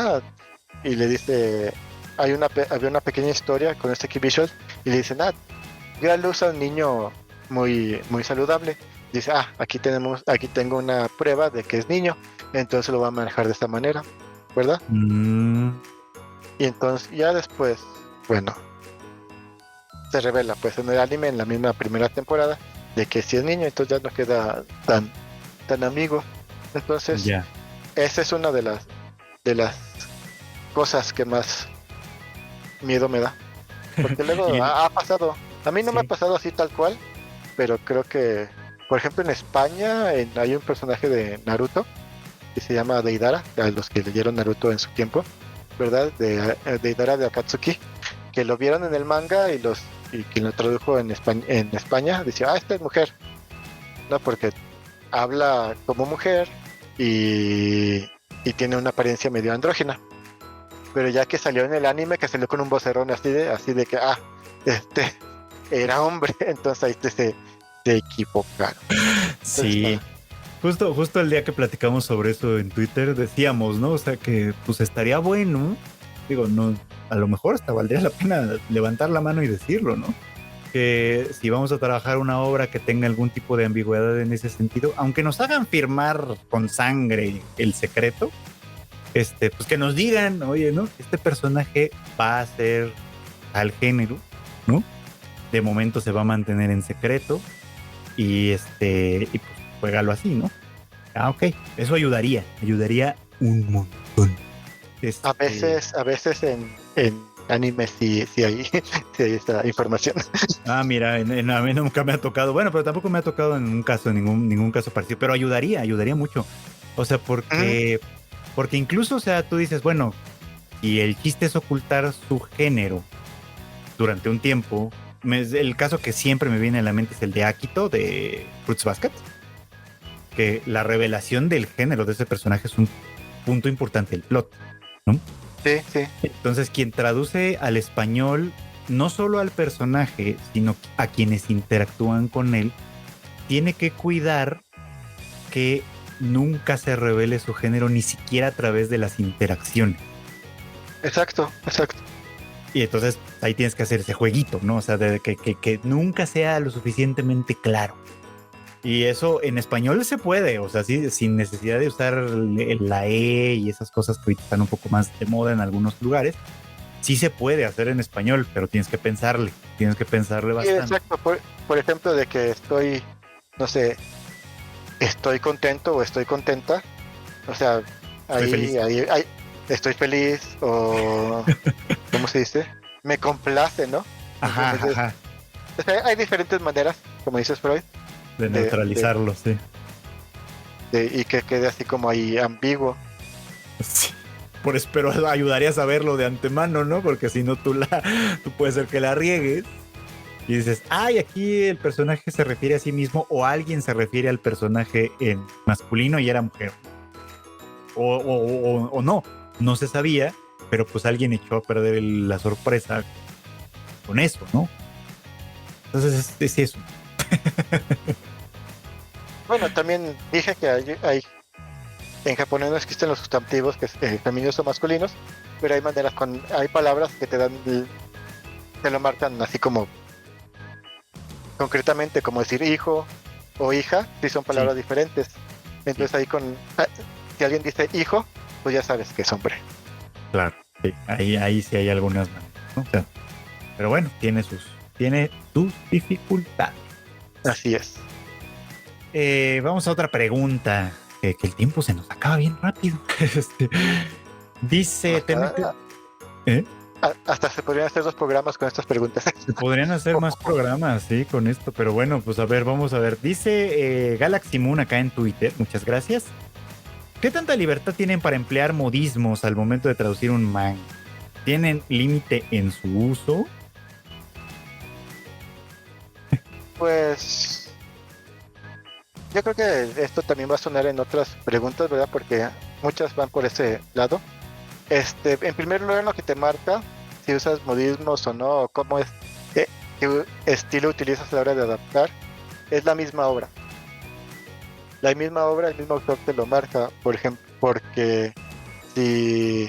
y le dice, había una pequeña historia con este key visual, y le dicen, dio a luz a un niño muy saludable. Dice, aquí tengo una prueba de que es niño, entonces lo va a manejar de esta manera, ¿verdad? Mm. Y entonces ya después, bueno, se revela pues en el anime, en la misma primera temporada, de que si es niño, entonces ya no queda tan amigo. Entonces, Ya. esa es una de las cosas que más miedo me da. Porque luego Y, ha pasado. A mí no me ha sí, pasado así tal cual, pero creo que, por ejemplo, en España hay un personaje de Naruto que se llama Deidara, a los que leyeron Naruto en su tiempo, ¿verdad? Deidara de Akatsuki, que lo vieron en el manga y quien lo tradujo en España decía, esta es mujer, ¿no? Porque habla como mujer y, y tiene una apariencia medio andrógina. Pero ya que salió en el anime, que salió con un vocerrón así de que, este era hombre, entonces ahí se equivocaron. Entonces, sí. nada. Justo el día que platicamos sobre eso en Twitter decíamos, ¿no? O sea que pues estaría bueno, digo, no, a lo mejor hasta valdría la pena levantar la mano y decirlo, ¿no? Que si vamos a trabajar una obra que tenga algún tipo de ambigüedad en ese sentido, aunque nos hagan firmar con sangre el secreto, pues que nos digan, oye, ¿no? Este personaje va a ser al género, ¿no? De momento se va a mantener en secreto y pues juégalo así, ¿no? Ok, eso ayudaría un montón. A veces en anime sí hay, sí hay esta información. Mira, a mí nunca me ha tocado, bueno, pero tampoco me ha tocado en un caso, ningún caso parecido, pero ayudaría mucho. O sea, Ujú. porque incluso, o sea, tú dices, bueno, y el chiste es ocultar su género durante un tiempo. El caso que siempre me viene a la mente es el de Akito de Fruits Basket, que la revelación del género de ese personaje es un punto importante del plot, ¿no? Sí, sí. Entonces, quien traduce al español, no solo al personaje, sino a quienes interactúan con él, tiene que cuidar que nunca se revele su género, ni siquiera a través de las interacciones. Exacto, exacto. Y entonces ahí tienes que hacer ese jueguito, ¿no? O sea, de que nunca sea lo suficientemente claro. Y eso en español se puede, o sea, sí, sin necesidad de usar la E y esas cosas que ahorita están un poco más de moda en algunos lugares. Sí se puede hacer en español, pero tienes que pensarle Sí, bastante. exacto. Por ejemplo, de que estoy, no sé, estoy contento o estoy contenta. O sea, Estoy feliz. ahí estoy feliz o, ¿cómo se dice? Me complace, ¿no? Ajá, Entonces, ajá, o sea, hay diferentes maneras, como dices Freud, de de, de, neutralizarlo, sí. y que quede así como ahí ambiguo. Sí. Pero ayudaría a saberlo de antemano, ¿no? Porque si no, tú puedes ser que la riegues y dices, ay, aquí el personaje se refiere a sí mismo o alguien se refiere al personaje en masculino y era mujer. O no se sabía, pero pues alguien echó a perder la sorpresa con eso, ¿no? Entonces es eso. Bueno, también dije que en japonés no existen los sustantivos que es, femeninos o masculinos, pero hay maneras hay palabras que te lo marcan así como concretamente, como decir hijo o hija, si son Sí, palabras diferentes. sí, Entonces si alguien dice hijo, pues ya sabes que es hombre. claro. Sí, ahí sí hay algunas maneras, ¿no? O sea, pero bueno, tiene sus dificultades. Así es. Vamos a otra pregunta, que el tiempo se nos acaba bien rápido. Este, dice, Hasta, ¿eh? hasta se podrían hacer dos programas con estas preguntas. Se podrían hacer más programas, sí, con esto, pero bueno, pues a ver, vamos a ver. Dice Galaxy Moon acá en Twitter, muchas gracias. ¿Qué tanta libertad tienen para emplear modismos al momento de traducir un manga? ¿Tienen límite en su uso? Pues yo creo que esto también va a sonar en otras preguntas, ¿verdad? Porque muchas van por ese lado. En primer lugar, lo que te marca si usas modismos o no, o cómo es, qué estilo utilizas a la hora de adaptar, es la misma obra. La misma obra, el mismo autor te lo marca, por ejemplo, porque si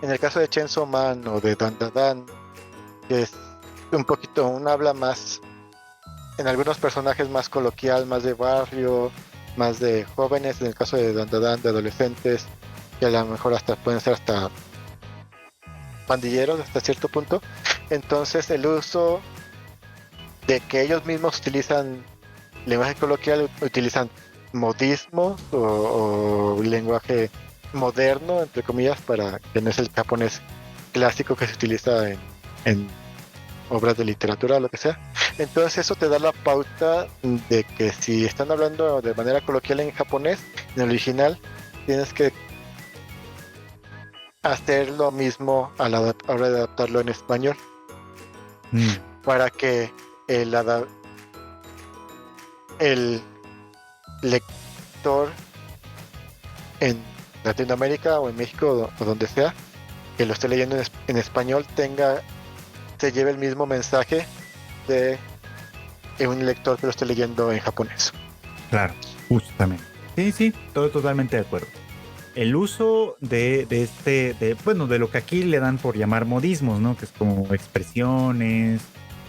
en el caso de Chainsaw Man o de Dan Dan Dan, que es un habla más, en algunos personajes más coloquial, más de barrio, más de jóvenes, en el caso de Dan Dan Dan, de adolescentes, que a lo mejor hasta pueden ser hasta pandilleros hasta cierto punto. Entonces el uso de que ellos mismos utilizan lenguaje coloquial, utilizan modismos o lenguaje moderno, entre comillas, para que no es el japonés clásico que se utiliza en obras de literatura o lo que sea. Entonces eso te da la pauta de que si están hablando de manera coloquial en japonés, en el original, tienes que hacer lo mismo a la hora de adaptarlo en español, para que el, el lector en Latinoamérica o en México o donde sea, que lo esté leyendo en español, se lleve el mismo mensaje de un lector que lo esté leyendo en japonés. Claro, justamente. Sí, todo totalmente de acuerdo. El uso de lo que aquí le dan por llamar modismos, ¿no? Que es como expresiones,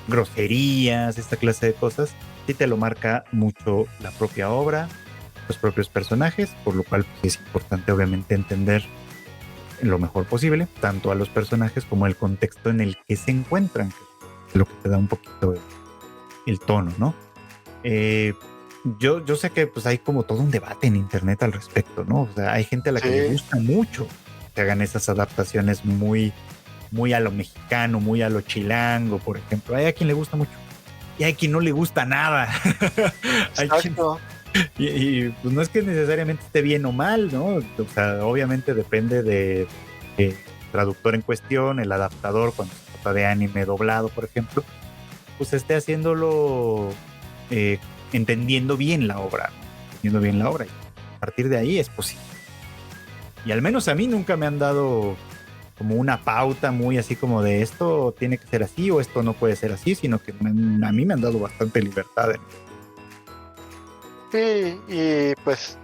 groserías, esta clase de cosas, sí te lo marca mucho la propia obra, los propios personajes, por lo cual pues, es importante obviamente entender lo mejor posible, tanto a los personajes como el contexto en el que se encuentran, que es lo que te da un poquito el tono, ¿no? Yo sé que pues hay como todo un debate en internet al respecto, ¿no? O sea, hay gente a la que le gusta mucho que hagan esas adaptaciones muy a lo mexicano, muy a lo chilango, por ejemplo. Hay a quien le gusta mucho y hay a quien no le gusta nada. Y pues no es que necesariamente esté bien o mal, ¿no? O sea, obviamente depende de traductor en cuestión, el adaptador, cuando se trata de anime doblado, por ejemplo, pues esté haciéndolo entendiendo bien la obra, ¿no? Entendiendo bien la obra. Y a partir de ahí es posible. Y al menos a mí nunca me han dado como una pauta muy así como de esto tiene que ser así o esto no puede ser así, sino que a mí me han dado bastante libertad. Sí, y pues,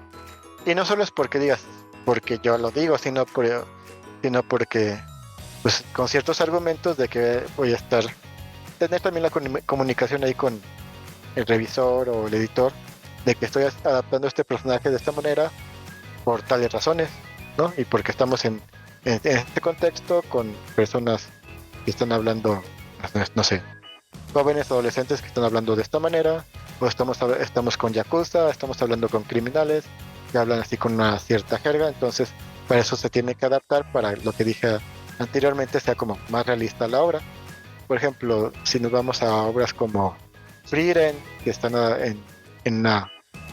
y no solo es porque digas, porque yo lo digo, sino porque, pues, con ciertos argumentos de que voy a tener también la comunicación ahí con el revisor o el editor, de que estoy adaptando este personaje de esta manera por tales razones, ¿no? Y porque estamos en este contexto con personas que están hablando, no sé, jóvenes adolescentes que están hablando de esta manera, o estamos con yakuza, estamos hablando con criminales que hablan así con una cierta jerga, entonces para eso se tiene que adaptar para lo que dije anteriormente sea como más realista la obra. Por ejemplo, si nos vamos a obras como Frieren, que están en un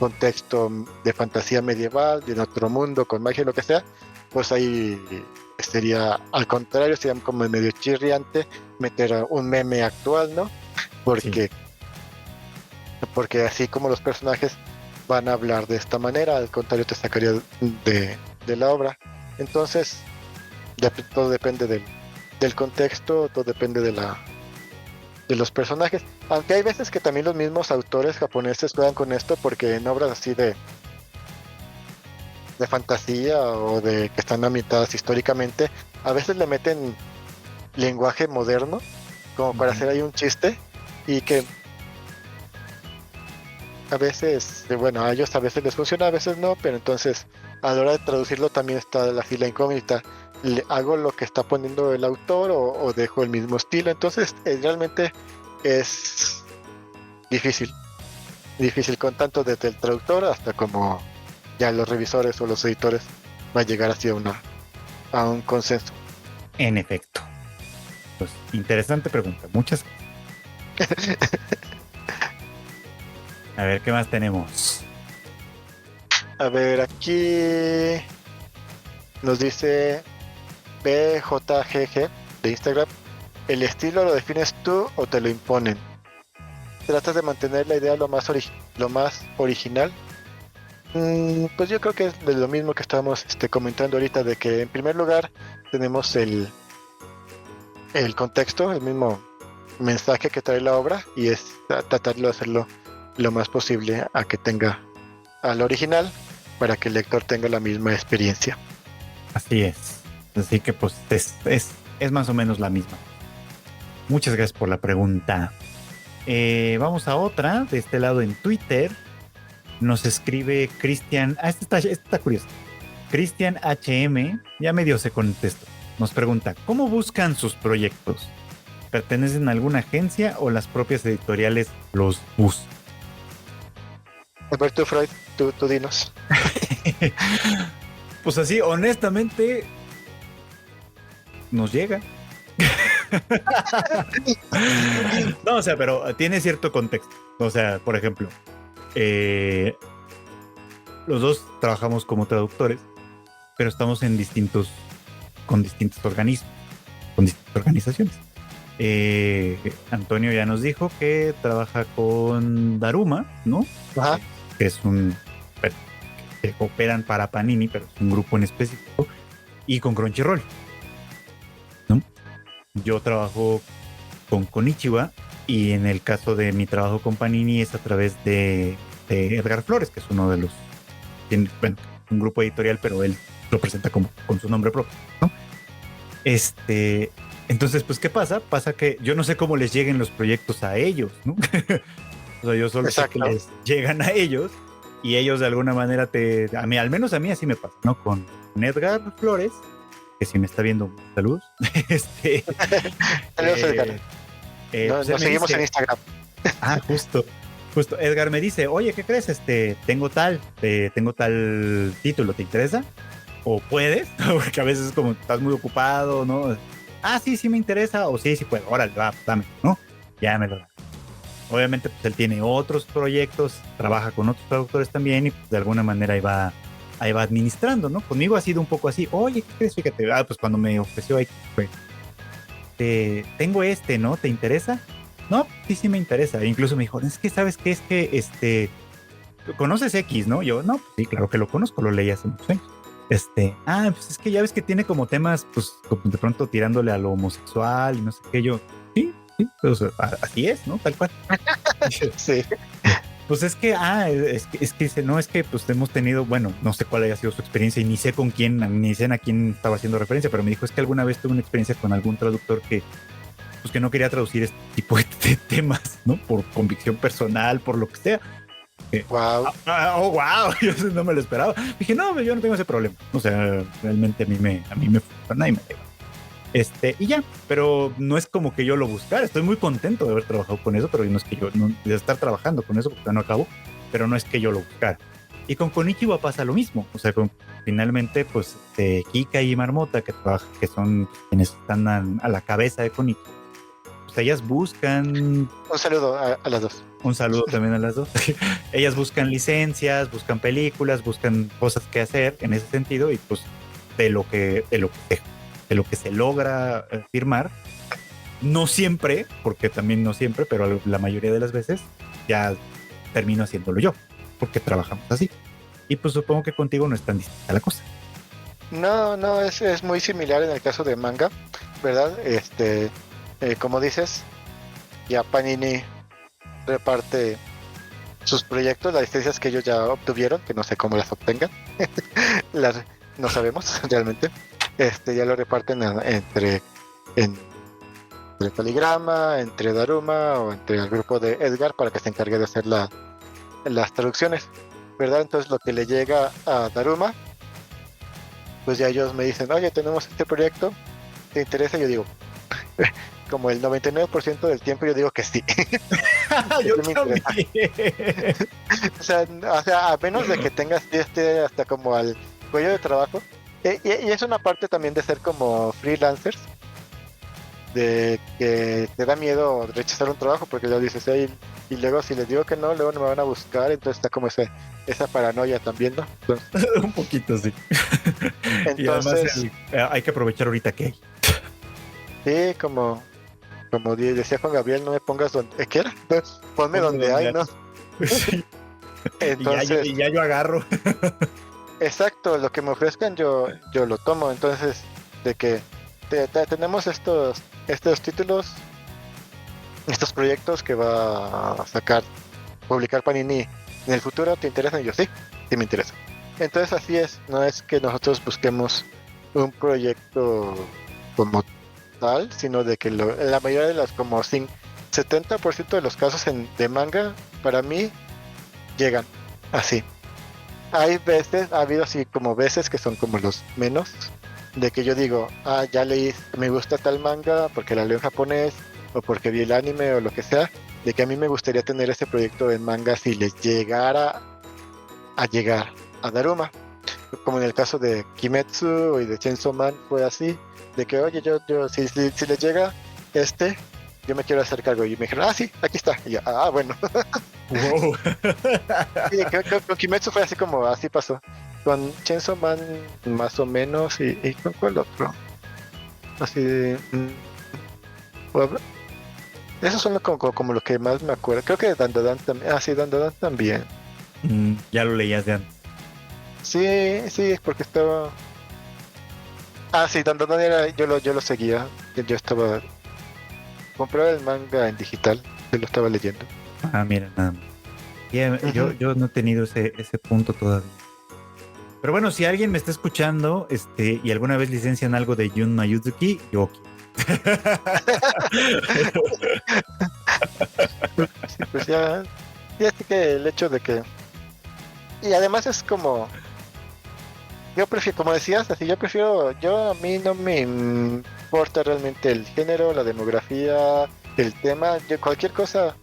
contexto de fantasía medieval, de otro mundo, con magia y lo que sea, pues ahí sería al contrario, sería como medio chirriante meter un meme actual, ¿no? Porque así como los personajes van a hablar de esta manera, al contrario te sacaría de la obra. Entonces, todo depende del contexto, todo depende de los personajes. Aunque hay veces que también los mismos autores japoneses juegan con esto, porque en obras así de fantasía o de que están ambientadas históricamente, a veces le meten lenguaje moderno, como para hacer ahí un chiste, y que a veces, bueno, a ellos a veces les funciona, a veces no, pero entonces a la hora de traducirlo también está así la incógnita. ¿Hago lo que está poniendo el autor o dejo el mismo estilo? Entonces realmente es difícil con tanto desde el traductor hasta como ya los revisores o los editores va a llegar así a un consenso. En efecto. Pues interesante pregunta, muchas gracias. A ver, ¿qué más tenemos? A ver, aquí nos dice BJGG de Instagram. ¿El estilo lo defines tú o te lo imponen? ¿Tratas de mantener la idea lo más original? Pues yo creo que es de lo mismo que estábamos comentando ahorita, de que en primer lugar tenemos el contexto, el mismo mensaje que trae la obra, y es tratar de hacerlo lo más posible a que tenga al original para que el lector tenga la misma experiencia. Así es. Así que pues es más o menos la misma. Muchas gracias por la pregunta. Vamos a otra. De este lado en Twitter nos escribe Cristian. Este está curioso. Cristian HM, ya medio se contestó. Nos pregunta, ¿cómo buscan sus proyectos? ¿Pertenecen a alguna agencia o las propias editoriales los buscan? Alberto Freud, tú dinos. Pues así, honestamente, nos llega. No, o sea, pero tiene cierto contexto. O sea, por ejemplo, los dos trabajamos como traductores, pero estamos con distintos organismos, con distintas organizaciones. Antonio ya nos dijo que trabaja con Daruma, ¿no? Ajá. Que es que operan para Panini, pero es un grupo en específico, y con Crunchyroll, ¿no? Yo trabajo con Konichiwa, y en el caso de mi trabajo con Panini es a través de Edgar Flores, que es uno de los, bueno, un grupo editorial, pero él lo presenta con su nombre propio, ¿no? Entonces, pues, ¿qué pasa? Pasa que yo no sé cómo les lleguen los proyectos a ellos, ¿no? O sea, yo solo sé que les llegan a ellos y ellos de alguna manera a mí, al menos a mí así me pasa, ¿no? Con Edgar Flores, que si me está viendo, saludos. Saludos, Edgar. Nos seguimos en Instagram. Justo. Edgar me dice, oye, ¿qué crees? Tengo tal título, ¿te interesa? O puedes, porque a veces como estás muy ocupado, ¿no? Sí me interesa, o sí puedo, órale, va, dame, ¿no? Ya me lo da. Obviamente, pues él tiene otros proyectos, trabaja con otros productores también, y pues, de alguna manera ahí va administrando, ¿no? Conmigo ha sido un poco así, oye, ¿qué crees? Fíjate, pues cuando me ofreció ahí, pues, tengo ¿no? ¿Te interesa? No, sí me interesa. E incluso me dijo, es que, ¿sabes qué? Es que, ¿conoces X, no? Yo, no, sí, claro que lo conozco, lo leí hace muchos años. Pues es que ya ves que tiene como temas, pues, como de pronto tirándole a lo homosexual y no sé qué. Yo, sí, pues así es, ¿no? Tal cual. Sí. Pues es que, dice, no, es que pues hemos tenido, bueno, no sé cuál haya sido su experiencia y ni sé a quién estaba haciendo referencia, pero me dijo, es que alguna vez tuve una experiencia con algún traductor que no quería traducir este tipo de temas, ¿no? Por convicción personal, por lo que sea. Wow. Wow, yo no me lo esperaba. Dije, no, yo no tengo ese problema. O sea, realmente a mí me funciona y me lleva. Y ya, pero no es como que yo lo buscara. Estoy muy contento de haber trabajado con eso, pero no es que de estar trabajando con eso, porque no acabo, pero no es que yo lo buscara. Y con Konichiwa pasa lo mismo. O sea, finalmente, pues, Kika y Marmota, que son quienes están a la cabeza de Konichiwa, pues ellas buscan... Un saludo a las dos. Un saludo también a las dos. Ellas buscan licencias, buscan películas, buscan cosas que hacer en ese sentido, y pues de lo que se logra firmar, no siempre, porque también no siempre, pero la mayoría de las veces ya termino haciéndolo yo, porque trabajamos así. Y pues supongo que contigo no es tan distinta la cosa. No, es muy similar en el caso de manga, ¿verdad? Como dices, ya Panini reparte sus proyectos, las licencias que ellos ya obtuvieron, que no sé cómo las obtengan, no sabemos realmente. Ya lo reparten entre Taligrama, entre Daruma o entre el grupo de Edgar para que se encargue de hacer las traducciones, ¿verdad? Entonces lo que le llega a Daruma, pues ya ellos me dicen, oye, tenemos este proyecto, ¿te interesa? Yo digo, como el 99% del tiempo yo digo que sí. Yo también. o sea, a menos de que tengas hasta como al cuello de trabajo. Y es una parte también de ser como freelancers, de que te da miedo rechazar un trabajo porque luego dices, hey, y luego si les digo que no, luego no me van a buscar, entonces está como esa paranoia también, ¿no? Entonces, un poquito, sí. Entonces, y además hay que aprovechar ahorita que hay. Sí, como decía Juan Gabriel, no me pongas donde quiera, ponme donde hay, ¿no? Sí. Entonces, y ya yo agarro. Exacto, lo que me ofrezcan yo lo tomo. Entonces, de que tenemos estos títulos, estos proyectos que va a publicar Panini en el futuro, ¿te interesan? Y yo sí me interesa. Entonces así es, no es que nosotros busquemos un proyecto como tal, sino de que la mayoría de las, como 70% de los casos de manga, para mí, llegan así. Hay veces, ha habido así como veces que son como los menos, de que yo digo, ya leí, me gusta tal manga porque la leo en japonés, o porque vi el anime, o lo que sea, de que a mí me gustaría tener ese proyecto en manga si les llegara a llegar a Daruma. Como en el caso de Kimetsu y de Chainsaw Man fue así, de que oye, yo si les llega, yo me quiero hacer cargo. Y me dijeron, sí, aquí está. Y yo, bueno. Wow. Y con Kimetsu fue así como, así pasó. Con Chainsaw Man, más o menos. ¿Y con cuál otro? Así, bueno, esos son como los que más me acuerdo. Creo que Dandadan también. Sí, Dandadan también. Ya lo leías de antes. Sí, porque estaba. Sí, Dandadan era, yo lo seguía. Yo estaba. Compraba el manga en digital, yo lo estaba leyendo. Mira, nada más. Ujú. Yo no he tenido ese punto todavía. Pero bueno, si alguien me está escuchando, y alguna vez licencian algo de Jun Mayuzuki, yo quiero. Sí, pues ya sé que el hecho de que. Y además es como. Yo prefiero, como decías, así a mí no me importa realmente el género, la demografía, el tema, cualquier cosa,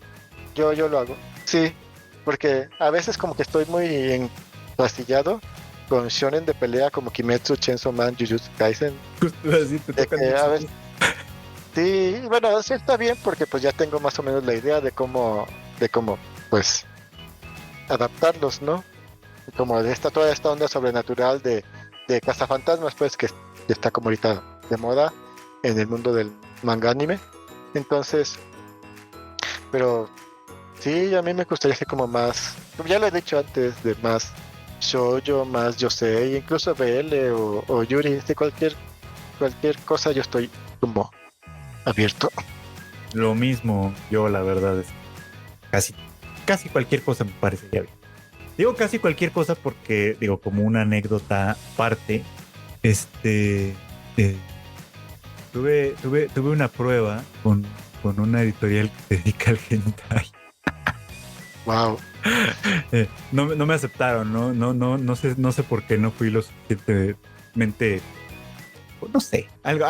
yo lo hago. Sí, porque a veces como que estoy muy encasillado con shonen de pelea como Kimetsu, Chainsaw Man, Jujutsu Kaisen, Justo así te de tocan que mucho. a veces, sí, bueno, sí está bien porque pues ya tengo más o menos la idea de cómo, pues, adaptarlos, ¿no? Como de toda esta onda sobrenatural de cazafantasmas, pues que está como ahorita de moda en el mundo del manga anime. Entonces, pero sí, a mí me gustaría ser como más, como ya lo he dicho antes, de más shoujo, más yosei, incluso BL o yuri, de cualquier cosa yo estoy como abierto. Lo mismo, yo la verdad es casi, casi cualquier cosa me parecería bien. Digo casi cualquier cosa porque, digo, como una anécdota aparte, este, eh, tuve una prueba con una editorial que se dedica al hentai. Wow. No me aceptaron, no sé por qué no fui lo suficientemente, pues, no sé, algo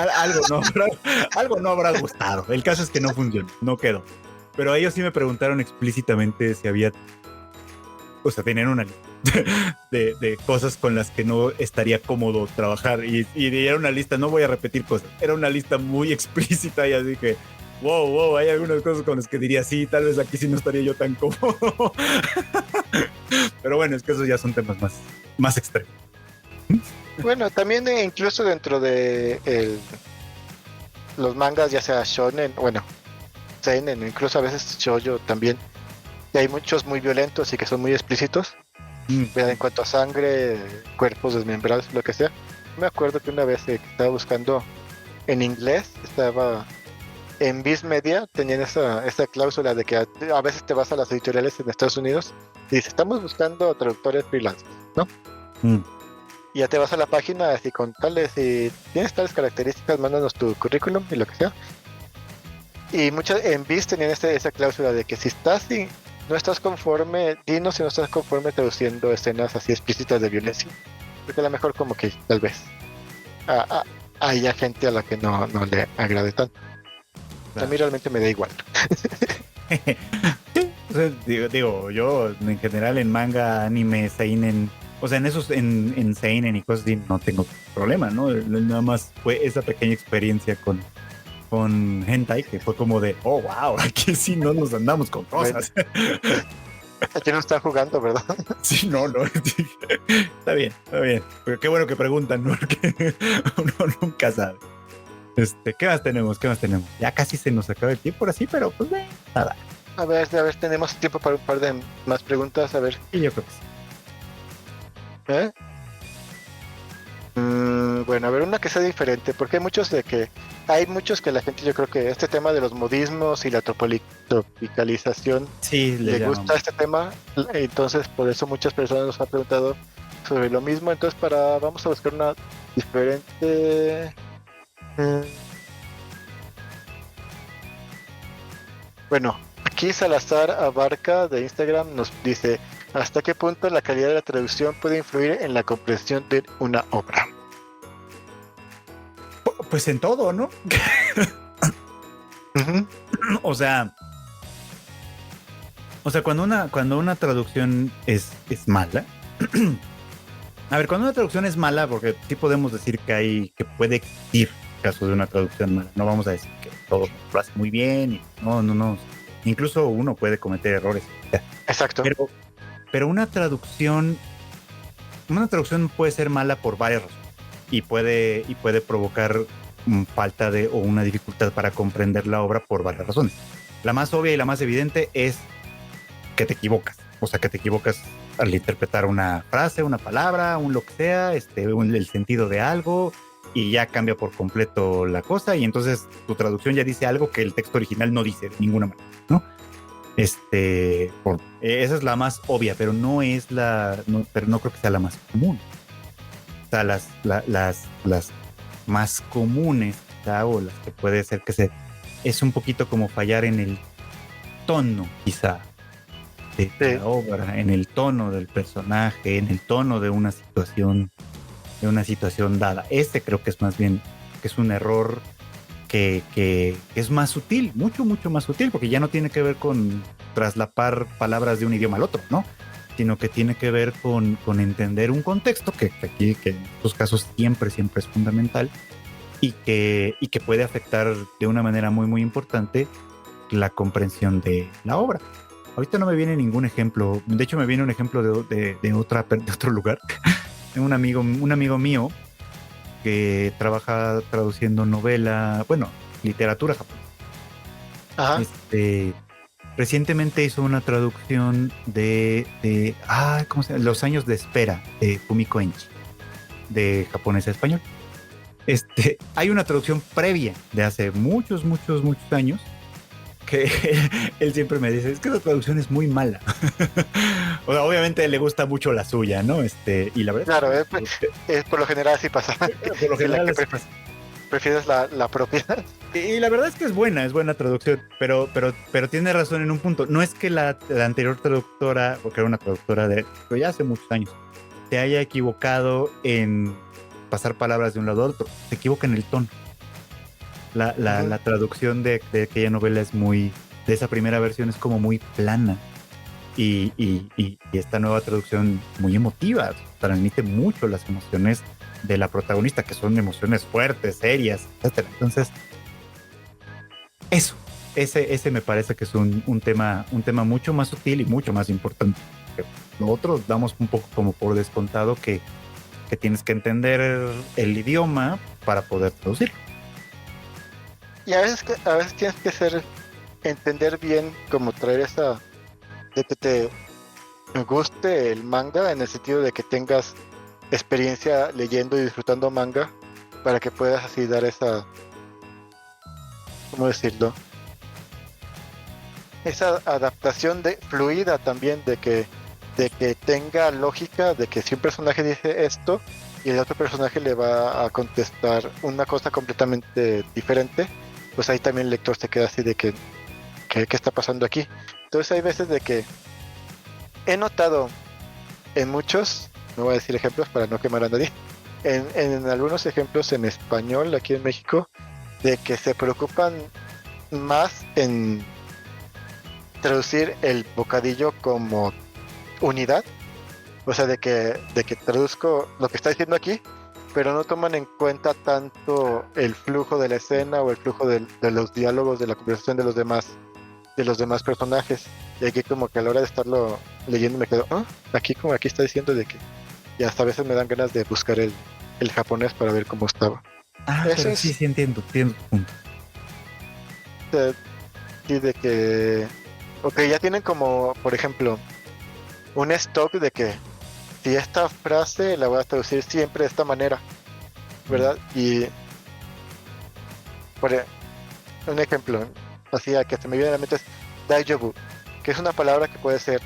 no habrá gustado. El caso es que no funcionó, no quedó. Pero ellos sí me preguntaron explícitamente si había, o sea, tenían una lista de cosas con las que no estaría cómodo trabajar. Y era una lista, no voy a repetir cosas, era una lista muy explícita y así que, wow, hay algunas cosas con las que diría, sí, tal vez aquí sí no estaría yo tan cómodo. Pero bueno, es que esos ya son temas más extremos. Bueno, también incluso dentro de los mangas, ya sea shonen, bueno, seinen, incluso a veces shoujo también, y hay muchos muy violentos y que son muy explícitos. En cuanto a sangre, cuerpos desmembrados, lo que sea. Me acuerdo que una vez que estaba buscando en inglés, estaba en Viz Media, tenían esa cláusula de que a veces te vas a las editoriales en Estados Unidos y dice, estamos buscando traductores freelance, ¿no? Mm. Y ya te vas a la página así con tales, y tienes tales características, mándanos tu currículum y lo que sea. Y muchas en Viz tenían esa cláusula de que si no estás conforme, dinos si no estás conforme traduciendo escenas así explícitas de violencia. Porque a lo mejor como que tal vez a, a- hay gente a la que no le agrade tanto. A Claro. mí realmente me da igual. Sí, o sea, digo, yo en general en manga, anime, seinen, o sea, en seinen y cosas así no tengo problema, ¿no? Nada más fue esa pequeña experiencia con hentai que fue como de, oh, wow, aquí sí no nos andamos con Bueno, cosas. aquí no están jugando, ¿verdad? Sí, no. Sí. Está bien, está bien. Pero qué bueno que preguntan, ¿no? Porque uno nunca sabe. ¿Qué más tenemos? ¿Qué más tenemos? Ya casi se nos acaba el tiempo así, pero pues nada. A ver, tenemos tiempo para un par de más preguntas. A ver, Y yo creo que sí. ¿eh? Bueno, a ver, una que sea diferente, porque hay muchos que la gente, yo creo que este tema de los modismos y la tropicalización Sí, le le llaman. gusta este tema, entonces por eso muchas personas nos han preguntado sobre lo mismo, entonces vamos a buscar una diferente. mm, Bueno, aquí Salazar Abarca de Instagram nos dice, ¿hasta qué punto la calidad de la traducción puede influir en la comprensión de una obra? Pues en todo, ¿no? Ujú. O sea, cuando una traducción es mala. A ver, cuando una traducción es mala, porque sí podemos decir que puede existir casos de una traducción mala. No vamos a decir todo lo hace muy bien. Y no. Incluso uno puede cometer errores. Exacto. Pero una traducción puede ser mala por varias razones y puede provocar falta de o una dificultad para comprender la obra por varias razones. La más obvia y la más evidente es que te equivocas. O sea, que te equivocas al interpretar una frase, una palabra, un lo que sea, el sentido de algo, y ya cambia por completo la cosa, y entonces tu traducción ya dice algo que el texto original no dice de ninguna manera, ¿no? Esa es la más obvia, pero no creo que sea la más común. O sea, las más comunes, o las que puede ser es un poquito como fallar en el tono, quizá, de la obra, en el tono del personaje, en el tono de una situación dada. Creo que es más bien que es un error que es más sutil, mucho más sutil, porque ya no tiene que ver con traslapar palabras de un idioma al otro, ¿no? Sino que tiene que ver con entender un contexto que en estos casos siempre es fundamental, y que puede afectar de una manera muy importante la comprensión de la obra. Ahorita no me viene ningún ejemplo, de hecho me viene un ejemplo de otro lugar. un amigo mío que trabaja traduciendo novela, literatura japonesa. Ajá. Recientemente hizo una traducción de ¿cómo se llama? Los años de espera de Fumiko Enchi, de japonés a español. Hay una traducción previa de hace muchos años que él siempre me dice, es que la traducción es muy mala. O sea, obviamente le gusta mucho la suya, ¿no? Y la verdad. Claro, por lo general así pasa. Por lo general prefieres la propia. Y la verdad es que es buena traducción, pero tiene razón en un punto. No es que la anterior traductora, porque era una traductora pero ya hace muchos años, se haya equivocado en pasar palabras de un lado a otro. Se equivoca en el tono. La traducción de aquella novela de esa primera versión es como muy plana, y esta nueva traducción muy emotiva, transmite mucho las emociones de la protagonista, que son emociones fuertes, serias, etcétera. Entonces, ese me parece que es un tema mucho más sutil y mucho más importante. Nosotros damos un poco como por descontado que tienes que entender el idioma para poder traducirlo. Y a veces tienes que entender bien, como traer esa, de que te guste el manga, en el sentido de que tengas experiencia leyendo y disfrutando manga, para que puedas así dar esa, ¿cómo decirlo? Esa adaptación fluida también, de que tenga lógica, de que si un personaje dice esto y el otro personaje le va a contestar una cosa completamente diferente, pues ahí también el lector se queda así de que ¿qué está pasando aquí? Entonces hay veces de que he notado en muchos, no voy a decir ejemplos para no quemar a nadie, en algunos ejemplos en español aquí en México, de que se preocupan más en traducir el bocadillo como unidad, o sea, de que traduzco lo que está diciendo aquí, pero no toman en cuenta tanto el flujo de la escena o el flujo de los diálogos, de la conversación de los demás personajes. Y aquí como que a la hora de estarlo leyendo me quedo, aquí está diciendo de que, y hasta a veces me dan ganas de buscar el japonés para ver cómo estaba. Pero sí entiendo tu punto. Sí, de que ya tienen como, por ejemplo, un stock de que si esta frase la voy a traducir siempre de esta manera, ¿verdad? Y por un ejemplo, así que se me viene a la mente es Daijobu, que es una palabra que puede ser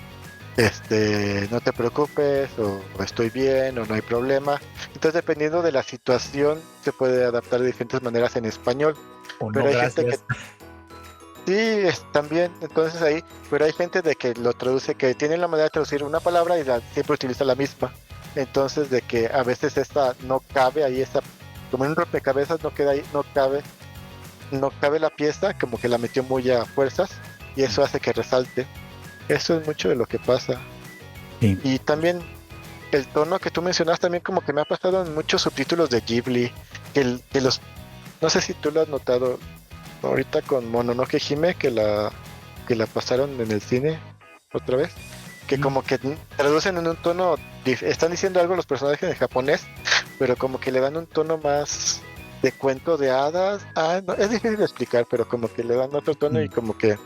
no te preocupes, o estoy bien, o no hay problema. Entonces, dependiendo de la situación, se puede adaptar de diferentes maneras en español. Pero hay gente que sí, también, entonces ahí, pero hay gente de que lo traduce, que tiene la manera de traducir una palabra y siempre utiliza la misma. Entonces, de que a veces esta no cabe ahí, como en un rompecabezas no queda ahí, no cabe la pieza, como que la metió muy a fuerzas, y eso hace que resalte. Eso es mucho de lo que pasa. Sí. Y también el tono que tú mencionas también como que me ha pasado en muchos subtítulos de Ghibli, que no sé si tú lo has notado, ahorita con Mononoke Hime, que la pasaron en el cine otra vez, que como que traducen en un tono, están diciendo algo los personajes en japonés, pero como que le dan un tono más de cuento de hadas. No, es difícil de explicar, pero como que le dan otro tono y como que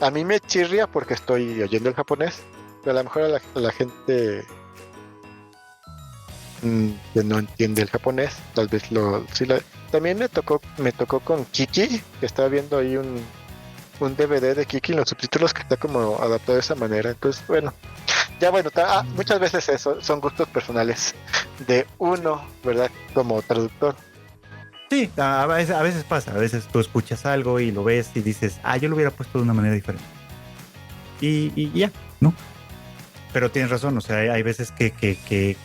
a mí me chirria porque estoy oyendo el japonés, pero a lo mejor a la gente que no entiende el japonés, tal vez también me tocó con Kiki, que estaba viendo ahí un DVD de Kiki en los subtítulos que está como adaptado de esa manera. Entonces, bueno, ya bueno, muchas veces eso son gustos personales de uno, ¿verdad? Como traductor. Sí, a veces pasa, a veces tú escuchas algo y lo ves y dices, yo lo hubiera puesto de una manera diferente. Y ya, ¿no? Pero tienes razón, o sea, hay veces que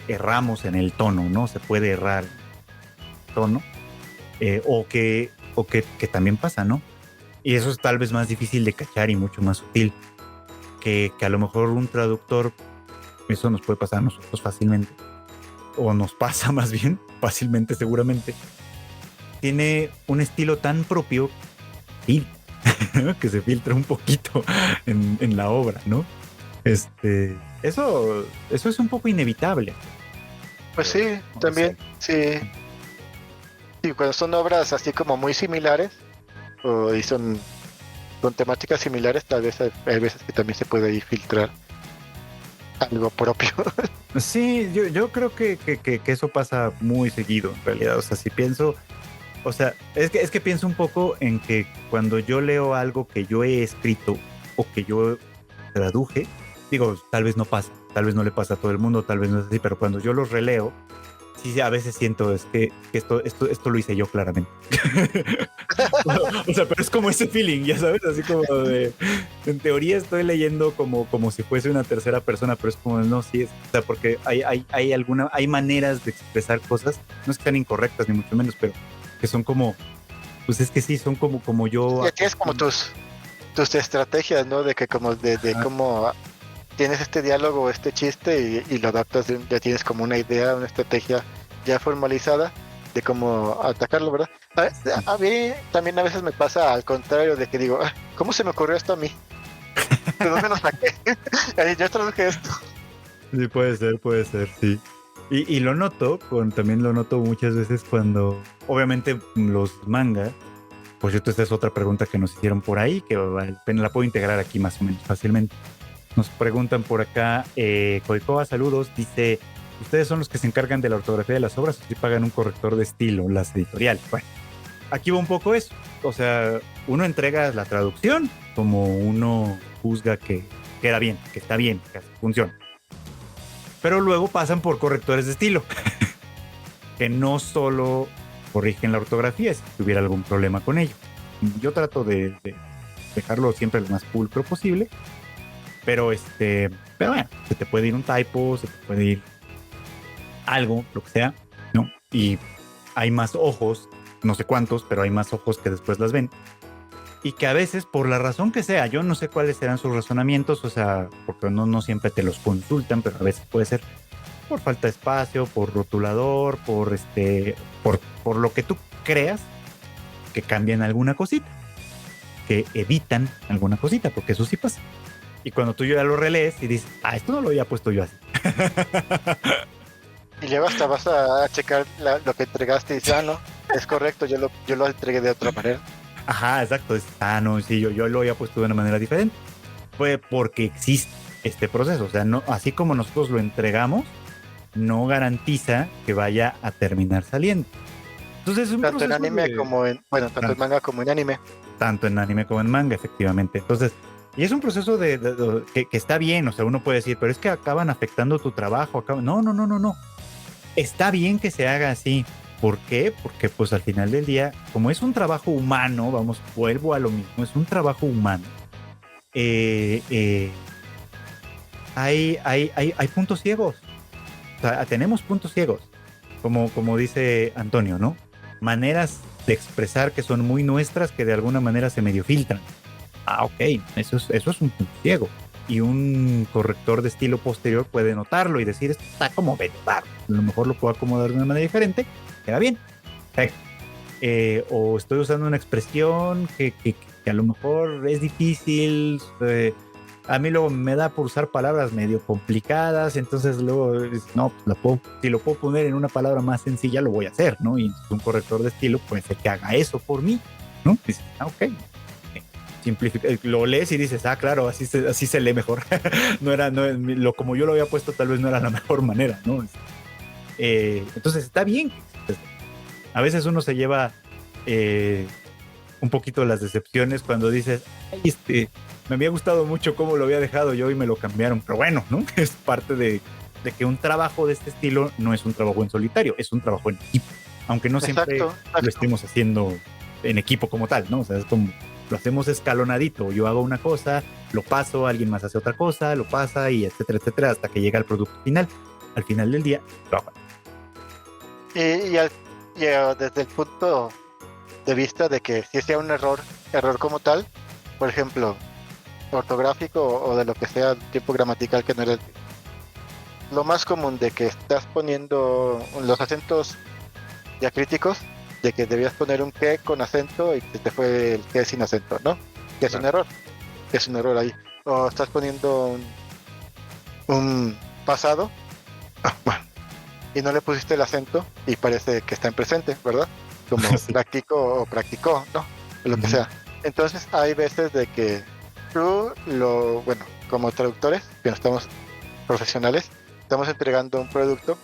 erramos en el tono, ¿no? Se puede errar el tono, o que también pasa, ¿no? Y eso es tal vez más difícil de cachar y mucho más sutil, que a lo mejor un traductor, eso nos puede pasar a nosotros fácilmente, o nos pasa más bien, fácilmente seguramente, tiene un estilo tan propio y que se filtra un poquito en la obra, ¿no? Eso es un poco inevitable. Pues sí, también, sí. Sí, cuando son obras así como muy similares, y son con temáticas similares, tal vez hay veces que también se puede ahí filtrar algo propio. Sí, yo creo que eso pasa muy seguido, en realidad. O sea, si pienso, o sea, es que pienso un poco en que cuando yo leo algo que yo he escrito o que yo traduje, digo, tal vez no pasa, tal vez no le pasa a todo el mundo, tal vez no es así, pero cuando yo los releo, sí, a veces siento es que esto lo hice yo claramente. O sea, pero es como ese feeling, ya sabes, así como de, en teoría estoy leyendo como si fuese una tercera persona, pero es como, no, sí, o sea, porque hay maneras de expresar cosas, no es que sean incorrectas ni mucho menos, pero que son como, pues es que sí, son como yo. Ya tienes como tus estrategias, ¿no? De que como de cómo tienes este diálogo, este chiste y lo adaptas, ya tienes como una idea, una estrategia ya formalizada de cómo atacarlo, ¿verdad? A mí también a veces me pasa al contrario, de que digo, ¿cómo se me ocurrió esto a mí? ¿De dónde lo saqué? Yo traduje esto. Sí, puede ser, sí. Y también lo noto muchas veces cuando, obviamente, los manga, pues esta es otra pregunta que nos hicieron por ahí, que la puedo integrar aquí más o menos fácilmente. Nos preguntan por acá, Koikoa, saludos, dice, ¿ustedes son los que se encargan de la ortografía de las obras o si pagan un corrector de estilo, las editoriales? Bueno, aquí va un poco eso. O sea, uno entrega la traducción como uno juzga que queda bien, que está bien, que funciona. Pero luego pasan por correctores de estilo, que no solo corrigen la ortografía si tuviera algún problema con ello. Yo trato de dejarlo siempre lo más pulcro posible, pero bueno, se te puede ir un typo, se te puede ir algo, lo que sea, ¿no? Y hay más ojos, no sé cuántos, pero hay más ojos que después las ven. Y que a veces, por la razón que sea, yo no sé cuáles serán sus razonamientos, o sea, porque no siempre te los consultan, pero a veces puede ser por falta de espacio, por rotulador, por lo que tú creas, que cambian alguna cosita, que editan alguna cosita, porque eso sí pasa. Y cuando tú ya lo relees y dices, esto no lo había puesto yo así. Y luego hasta vas a checar lo que entregaste y dices, no, es correcto, yo lo entregué de otra manera. Ajá, exacto. No, sí, yo lo había puesto de una manera diferente. Fue porque existe este proceso. O sea, no, así como nosotros lo entregamos, no garantiza que vaya a terminar saliendo. Entonces, es un Tanto en proceso anime como tanto en manga como en anime. Tanto en anime como en manga, efectivamente. Entonces, y es un proceso que está bien, o sea, uno puede decir, pero es que acaban afectando tu trabajo. No. Está bien que se haga así. ¿Por qué? Porque pues al final del día, como es un trabajo humano, vuelvo a lo mismo, es un trabajo humano. Hay puntos ciegos. O sea, tenemos puntos ciegos. Como dice Antonio, ¿no? Maneras de expresar que son muy nuestras que de alguna manera se medio filtran. Ok, eso es un punto ciego. Y un corrector de estilo posterior puede notarlo y decir, esto está como vetado. A lo mejor lo puedo acomodar de una manera diferente. Queda bien. Perfecto. o estoy usando una expresión que a lo mejor es difícil. A mí luego me da por usar palabras medio complicadas, entonces luego no, pues si lo puedo poner en una palabra más sencilla, lo voy a hacer, ¿no? Y un corrector de estilo puede ser que haga eso por mí, ¿no? Y dices, ok. Simplifica, lo lees y dices, claro, así se lee mejor. No, como yo lo había puesto, tal vez no era la mejor manera, ¿no? Entonces está bien. A veces uno se lleva un poquito las decepciones cuando dices, ay, me había gustado mucho cómo lo había dejado yo y me lo cambiaron, pero bueno, ¿no? Es parte de que un trabajo de este estilo no es un trabajo en solitario, es un trabajo en equipo, aunque no siempre Exacto. lo estemos haciendo en equipo como tal, ¿no? O sea, es como lo hacemos escalonadito, yo hago una cosa, lo paso, alguien más hace otra cosa, lo pasa y etcétera, etcétera, hasta que llega al producto final. Al final del día, lo hago. Desde el punto de vista de que si sea un error como tal, por ejemplo, ortográfico o de lo que sea, tipo gramatical que no era lo más común de que estás poniendo los acentos diacríticos, de que debías poner un que con acento y se te fue el que sin acento, ¿no? Que es un error, es un error ahí. O estás poniendo un pasado, bueno, y no le pusiste el acento y parece que está en presente, ¿verdad? Como Sí. practico o practicó, ¿no? Lo que sea. Entonces hay veces de que bueno, como traductores, que no estamos profesionales, estamos entregando un producto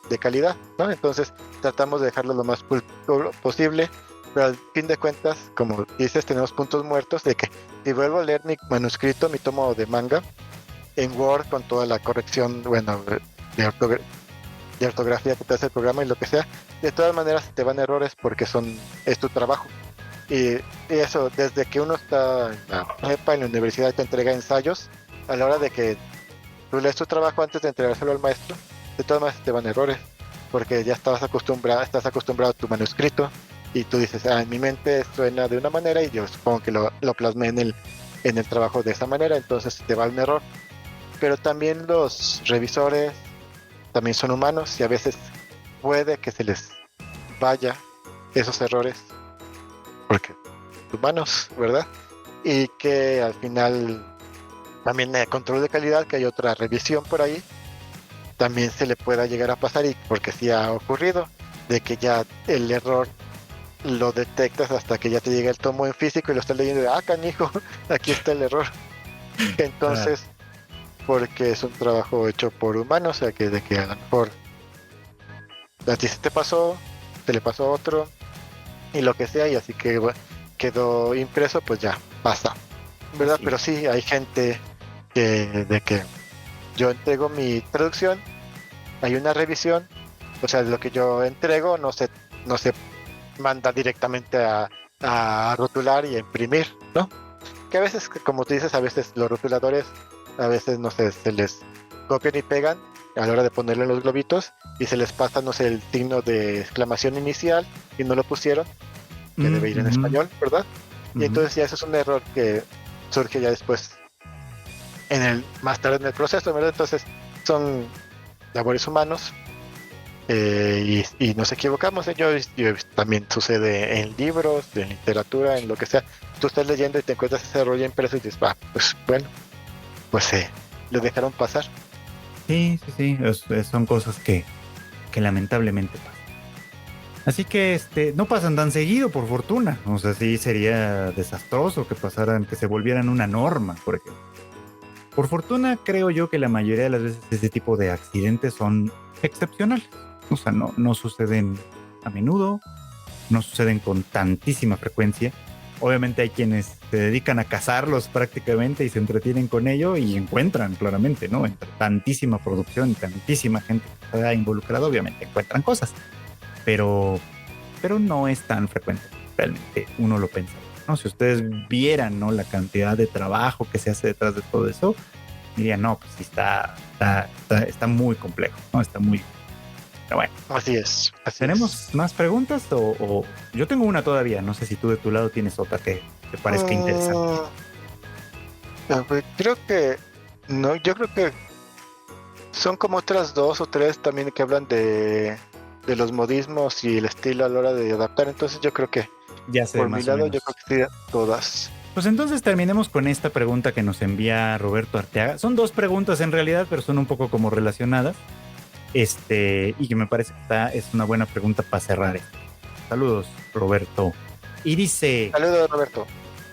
de calidad, ¿no? Entonces tratamos de dejarlo lo más puro posible, pero al fin de cuentas, como dices, tenemos puntos muertos de que si vuelvo a leer mi manuscrito, mi tomo de manga, en Word con toda la corrección, bueno, de ortografía que te hace el programa y lo que sea, de todas maneras te van errores porque es tu trabajo. Y eso, desde que uno está en la prepa, en la universidad, te entrega ensayos, a la hora de que tú lees tu trabajo antes de entregárselo al maestro, de todas maneras te van errores, porque ya estás acostumbrado a tu manuscrito y tú dices, en mi mente suena de una manera y yo supongo que lo plasmé en el trabajo de esa manera, entonces te va un error. Pero también los revisores también son humanos y a veces puede que se les vaya esos errores, porque humanos, ¿verdad? Y que al final también el control de calidad, que hay otra revisión por ahí, también se le pueda llegar a pasar, y porque sí ha ocurrido, de que ya el error lo detectas hasta que ya te llega el tomo en físico y lo estás leyendo de, canijo, aquí está el error. Entonces, porque es un trabajo hecho por humanos, o sea que de que a lo mejor a ti se te pasó, se le pasó a otro, y lo que sea, y así que quedó impreso, pues ya pasa, ¿verdad? Así Pero es. sí, hay gente de que yo entrego mi traducción, hay una revisión, o sea, lo que yo entrego no se manda directamente a rotular y a imprimir, ¿no? Que a veces, como tú dices, a veces los rotuladores, a veces, no sé, se les copian y pegan a la hora de ponerle los globitos y se les pasa, no sé, el signo de exclamación inicial y no lo pusieron, que debe ir en español, ¿verdad? Y entonces ya eso es un error que surge ya después, más tarde en el proceso, ¿verdad? Entonces son labores humanos, y nos equivocamos. También sucede en libros, en literatura, en lo que sea. Tú estás leyendo y te encuentras ese error ya impreso y dices, pues bueno, pues lo dejaron pasar. Sí, sí, sí, son cosas que lamentablemente pasan. Así que no pasan tan seguido, por fortuna. O sea, sí sería desastroso que pasaran, que se volvieran una norma, por ejemplo. Por fortuna, creo yo que la mayoría de las veces ese tipo de accidentes son excepcionales. O sea, no suceden a menudo, no suceden con tantísima frecuencia. Obviamente hay quienes se dedican a cazarlos prácticamente y se entretienen con ello y encuentran claramente, ¿no? Entre tantísima producción y tantísima gente que está involucrada, obviamente encuentran cosas, pero, pero no es tan frecuente. Realmente uno lo pensa, ¿no? Si ustedes vieran, ¿no? La cantidad de trabajo que se hace detrás de todo eso, dirían, no, pues sí está muy complejo, ¿no? Está muy... Pero bueno. Así es, así ¿Tenemos es. más preguntas o yo tengo una todavía? No sé si tú de tu lado tienes otra que te parezca interesante. Creo que no, yo creo que son como otras dos o tres también que hablan de los modismos y el estilo a la hora de adaptar. Entonces yo creo que Ya sé por mi más o lado menos. yo creo que sí, todas. Pues entonces terminemos con esta pregunta que nos envía Roberto Arteaga. Son dos preguntas en realidad, pero son un poco como relacionadas. Y que me parece que es una buena pregunta para cerrar esto. Saludos, Roberto. Y dice, Saludos, Roberto.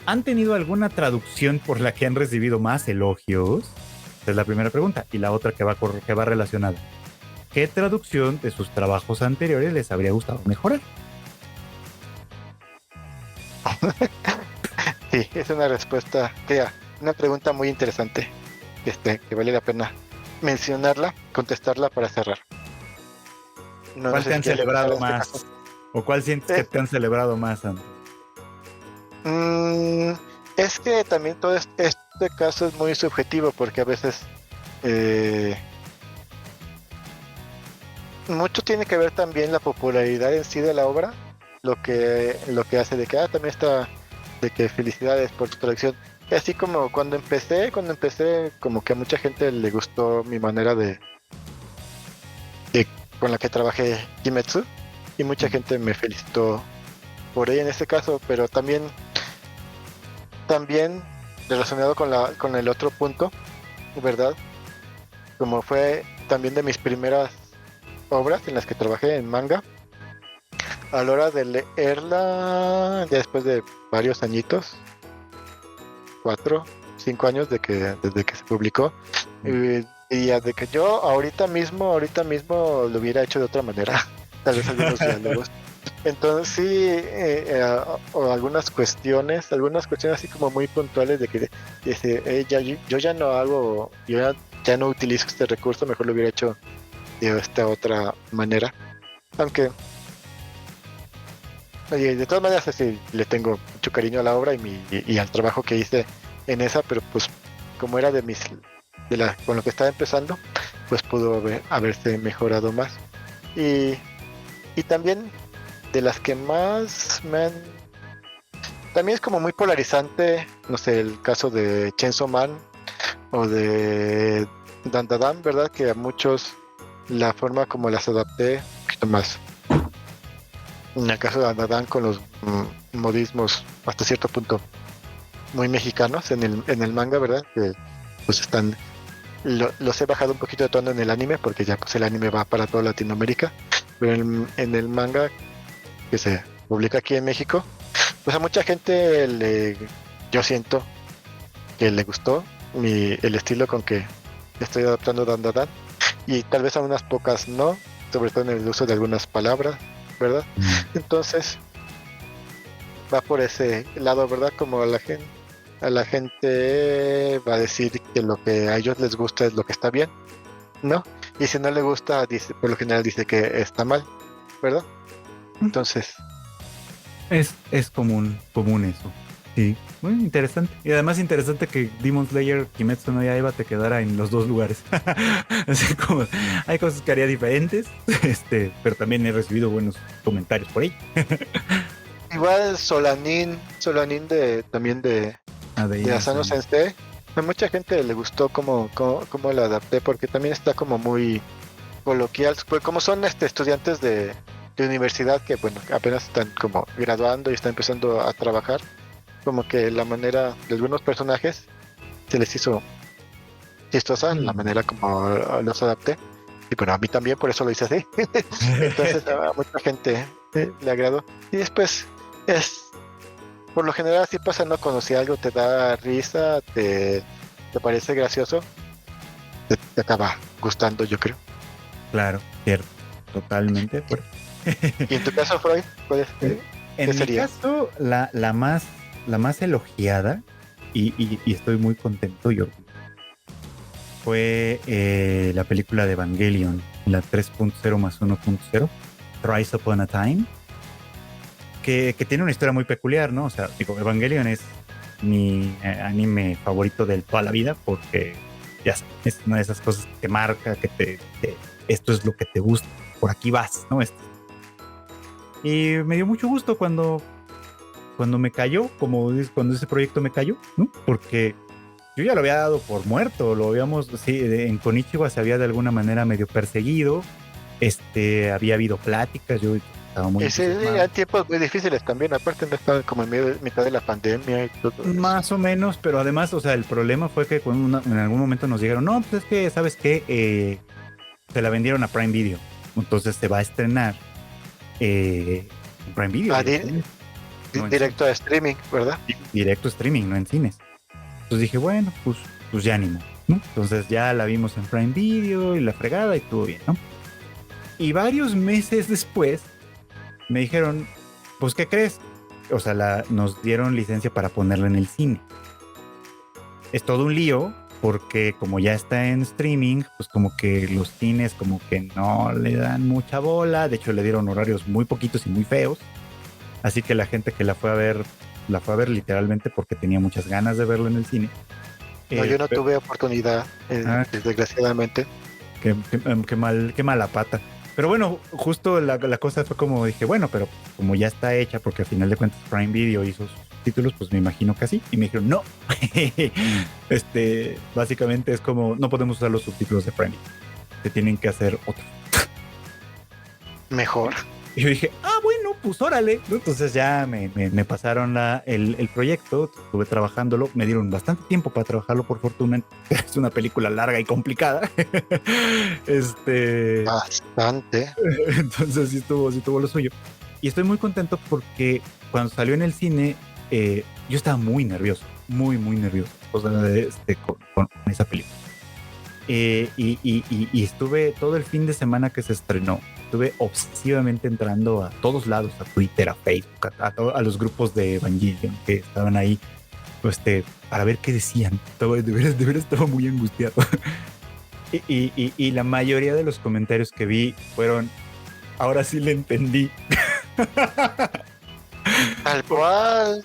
¿han tenido alguna traducción por la que han recibido más elogios? Esa es la primera pregunta. Y la otra que va relacionada. ¿Qué traducción de sus trabajos anteriores les habría gustado mejorar? Sí, es una respuesta, tía, una pregunta muy interesante, que vale la pena mencionarla, contestarla para cerrar. No, no ¿Cuál sé te si han quieres empezar celebrado en este caso. más? ¿O cuál sientes que Eh, te han celebrado más, Andrés? mm, es que también todo este caso es muy subjetivo porque a veces eh, mucho tiene que ver también la popularidad en sí de la obra, lo que hace de que también está, de que felicidades por tu traducción. Y así como cuando empecé, como que a mucha gente le gustó mi manera de con la que trabajé Kimetsu, y mucha gente me felicitó por ella en este caso, pero también relacionado con el otro punto, ¿verdad? Como fue también de mis primeras obras en las que trabajé en manga, a la hora de leerla, ya después de varios añitos, 4, 5 años desde que se publicó, y ya de que yo ahorita mismo lo hubiera hecho de otra manera, tal vez algunos diálogos. Entonces sí, o algunas cuestiones así como muy puntuales de que dice, yo ya no hago, ya no utilizo este recurso, mejor lo hubiera hecho de esta otra manera. Aunque oye, de todas maneras, sí, le tengo mucho cariño a la obra y al trabajo que hice en esa, pero pues como era con lo que estaba empezando, pues pudo haberse mejorado más. Y, y también de las que más también es como muy polarizante, no sé, el caso de Chainsaw Man o de Dandadan, ¿verdad? Que a muchos la forma como las adapté, un poquito más en el caso de Anadán con los modismos hasta cierto punto muy mexicanos en el manga, ¿verdad? Que pues los he bajado un poquito de tono en el anime porque ya pues el anime va para toda Latinoamérica, pero en el manga que se publica aquí en México, pues a mucha gente yo siento que le gustó el estilo con que estoy adaptando Dandadan, y tal vez a unas pocas no, sobre todo en el uso de algunas palabras, ¿verdad? Entonces va por ese lado, ¿verdad? Como a la gente va a decir que lo que a ellos les gusta es lo que está bien, ¿no? Y si no le gusta, dice, por lo general dice que está mal, ¿verdad? Entonces, Es común eso. Sí, muy interesante. Y además interesante que Demon Slayer, Kimetsu no Yaiba te quedara en los dos lugares. Así como hay cosas que haría diferentes, pero también he recibido buenos comentarios por ahí. igual Solanin también Ah, de de ahí, Asano sí. Sensei, a mucha gente le gustó cómo la adapté, porque también está como muy coloquial, pues como son estudiantes de universidad que bueno, apenas están como graduando y están empezando a trabajar, como que la manera de algunos personajes se les hizo chistosa, la Mm. manera como los adapté, y bueno, a mí también por eso lo hice así. Entonces a mucha gente le agradó, y después es, por lo general así pasa, ¿no? Cuando si algo te da risa, te parece gracioso, te acaba gustando, yo creo. Claro, cierto. Totalmente de acuerdo. Y en tu caso, Freud, En, ¿qué en mi sería? caso, la más elogiada, y estoy muy contento y orgulloso, fue la película de Evangelion, la 3.0 más 1.0, Rise Upon a Time, que tiene una historia muy peculiar, ¿no? O sea, digo, Evangelion es mi anime favorito de toda la vida porque ya sabes, es una de esas cosas que te marca, esto es lo que te gusta, por aquí vas, ¿no? Y me dio mucho gusto cuando me cayó, cuando ese proyecto me cayó, ¿no? Porque yo ya lo había dado por muerto, lo habíamos, sí, en Konichiwa se había de alguna manera medio perseguido, Había habido pláticas, yo estaba muy Y sí, entusiasmado. hay tiempos muy difíciles también, aparte no estaban como en mitad de la pandemia y todo eso. Más o menos, pero además, o sea, el problema fue que en algún momento nos dijeron, no, pues es que, ¿sabes qué? Se la vendieron a Prime Video. Entonces se va a estrenar en Prime Video Ah, directamente, no en cine. directo a streaming, ¿verdad? Directo streaming, no en cines. Entonces dije, bueno, pues ya ánimo, ¿no? Entonces ya la vimos en Prime Video y la fregada y todo bien, ¿no? Y varios meses después me dijeron, pues, ¿qué crees? O sea, nos dieron licencia para ponerla en el cine. Es todo un lío porque como ya está en streaming, pues como que los cines como que no le dan mucha bola. De hecho, le dieron horarios muy poquitos y muy feos. Así que la gente que la fue a ver literalmente porque tenía muchas ganas de verlo en el cine. No, yo no Pero, tuve oportunidad, desgraciadamente. qué mala pata. Pero bueno, justo la cosa fue como dije, bueno, pero como ya está hecha, porque al final de cuentas Prime Video hizo sus títulos, pues me imagino que así. Y me dijeron, no. Básicamente es como, no podemos usar los subtítulos de Prime Video. Se tienen que hacer otros. Mejor. Y yo dije, bueno, pues órale, ¿no? Entonces ya me pasaron el proyecto, estuve trabajándolo, me dieron bastante tiempo para trabajarlo por fortuna, es una película larga y complicada. Bastante. Entonces sí tuvo lo suyo. Y estoy muy contento porque cuando salió en el cine, yo estaba muy nervioso, muy nervioso, o sea, con esa película. Y estuve todo el fin de semana que se estrenó, estuve obsesivamente entrando a todos lados, a Twitter, a Facebook, a los grupos de Evangelion que estaban ahí, para ver qué decían. De veras estaba muy angustiado. Y la mayoría de los comentarios que vi fueron, ahora sí le entendí. Tal cual,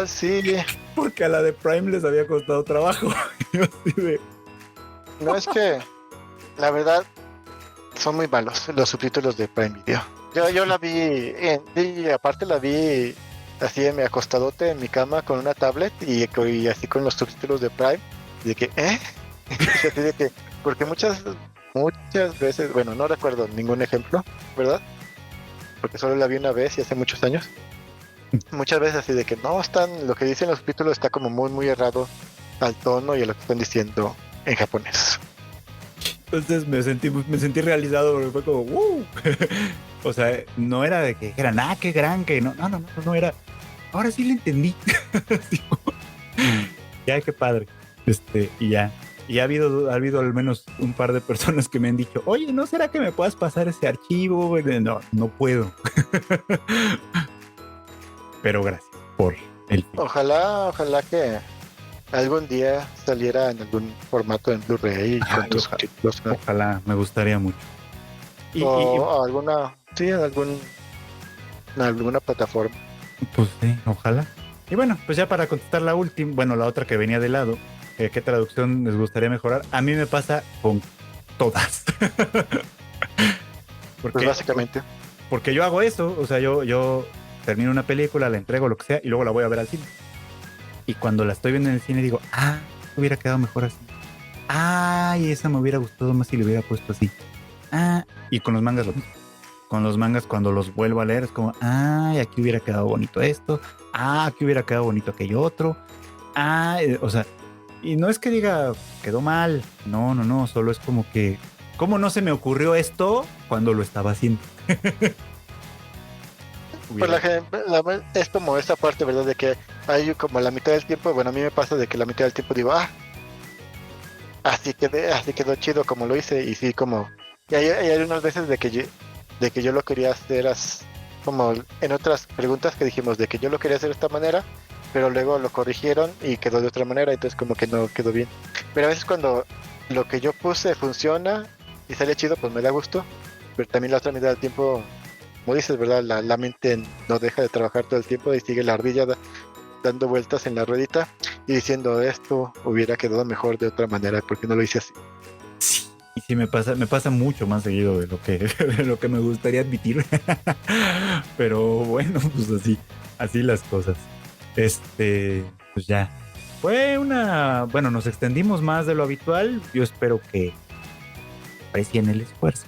sí. Porque a la de Prime les había costado trabajo. Yo así de, No es que, la verdad, son muy malos los subtítulos de Prime Video. Yo la vi, y aparte la vi así en mi acostadote en mi cama con una tablet y así con los subtítulos de Prime. Y de que, Y así de que, porque muchas veces, bueno, no recuerdo ningún ejemplo, ¿verdad? Porque solo la vi una vez y hace muchos años. Muchas veces así de que no están, lo que dicen los subtítulos está como muy errado al tono y a lo que están diciendo en japonés. entonces me sentí realizado porque fue como, ¡wow! O sea, no era de que era nada, qué gran, que no era. Ahora sí le entendí. Ya, qué padre. Y ya. Y ha habido al menos un par de personas que me han dicho, oye, ¿no será que me puedas pasar ese archivo? No puedo. Pero gracias por el feedback. Ojalá que algún día saliera en algún formato en Blu-ray con tus subtítulos, ¿no? Ojalá, me gustaría mucho. O alguna, sí, en alguna plataforma. Pues sí, ojalá. Y bueno, pues ya para contestar la última, bueno, la otra que venía de lado, ¿qué traducción les gustaría mejorar? A mí me pasa con todas. Pues básicamente. Porque yo hago eso, o sea, yo termino una película, la entrego, lo que sea, y luego la voy a ver al cine. Y cuando la estoy viendo en el cine digo, hubiera quedado mejor así. Y esa me hubiera gustado más si le hubiera puesto así. Y con los mangas lo mismo. Con los mangas cuando los vuelvo a leer es como, aquí hubiera quedado bonito esto, aquí hubiera quedado bonito aquello otro, o sea, y no es que diga quedó mal, no, solo es como que, ¿cómo no se me ocurrió esto cuando lo estaba haciendo? Pues es como esa parte, ¿verdad? De que hay como la mitad del tiempo, bueno, a mí me pasa de que la mitad del tiempo digo, así quedó chido como lo hice, y sí, como, y hay unas veces de que yo lo quería hacer como en otras preguntas que dijimos, de que yo lo quería hacer de esta manera, pero luego lo corrigieron y quedó de otra manera, entonces como que no quedó bien. Pero a veces cuando lo que yo puse funciona y sale chido, pues me da gusto, pero también la otra mitad del tiempo, como dices, ¿verdad? La mente no deja de trabajar todo el tiempo y sigue la ardilla dando vueltas en la ruedita y diciendo esto hubiera quedado mejor de otra manera, porque no lo hice así. Sí, y sí me pasa mucho más seguido de lo que me gustaría admitir. Pero bueno, pues así las cosas. Pues ya. Bueno, nos extendimos más de lo habitual. Yo espero aprecien el esfuerzo.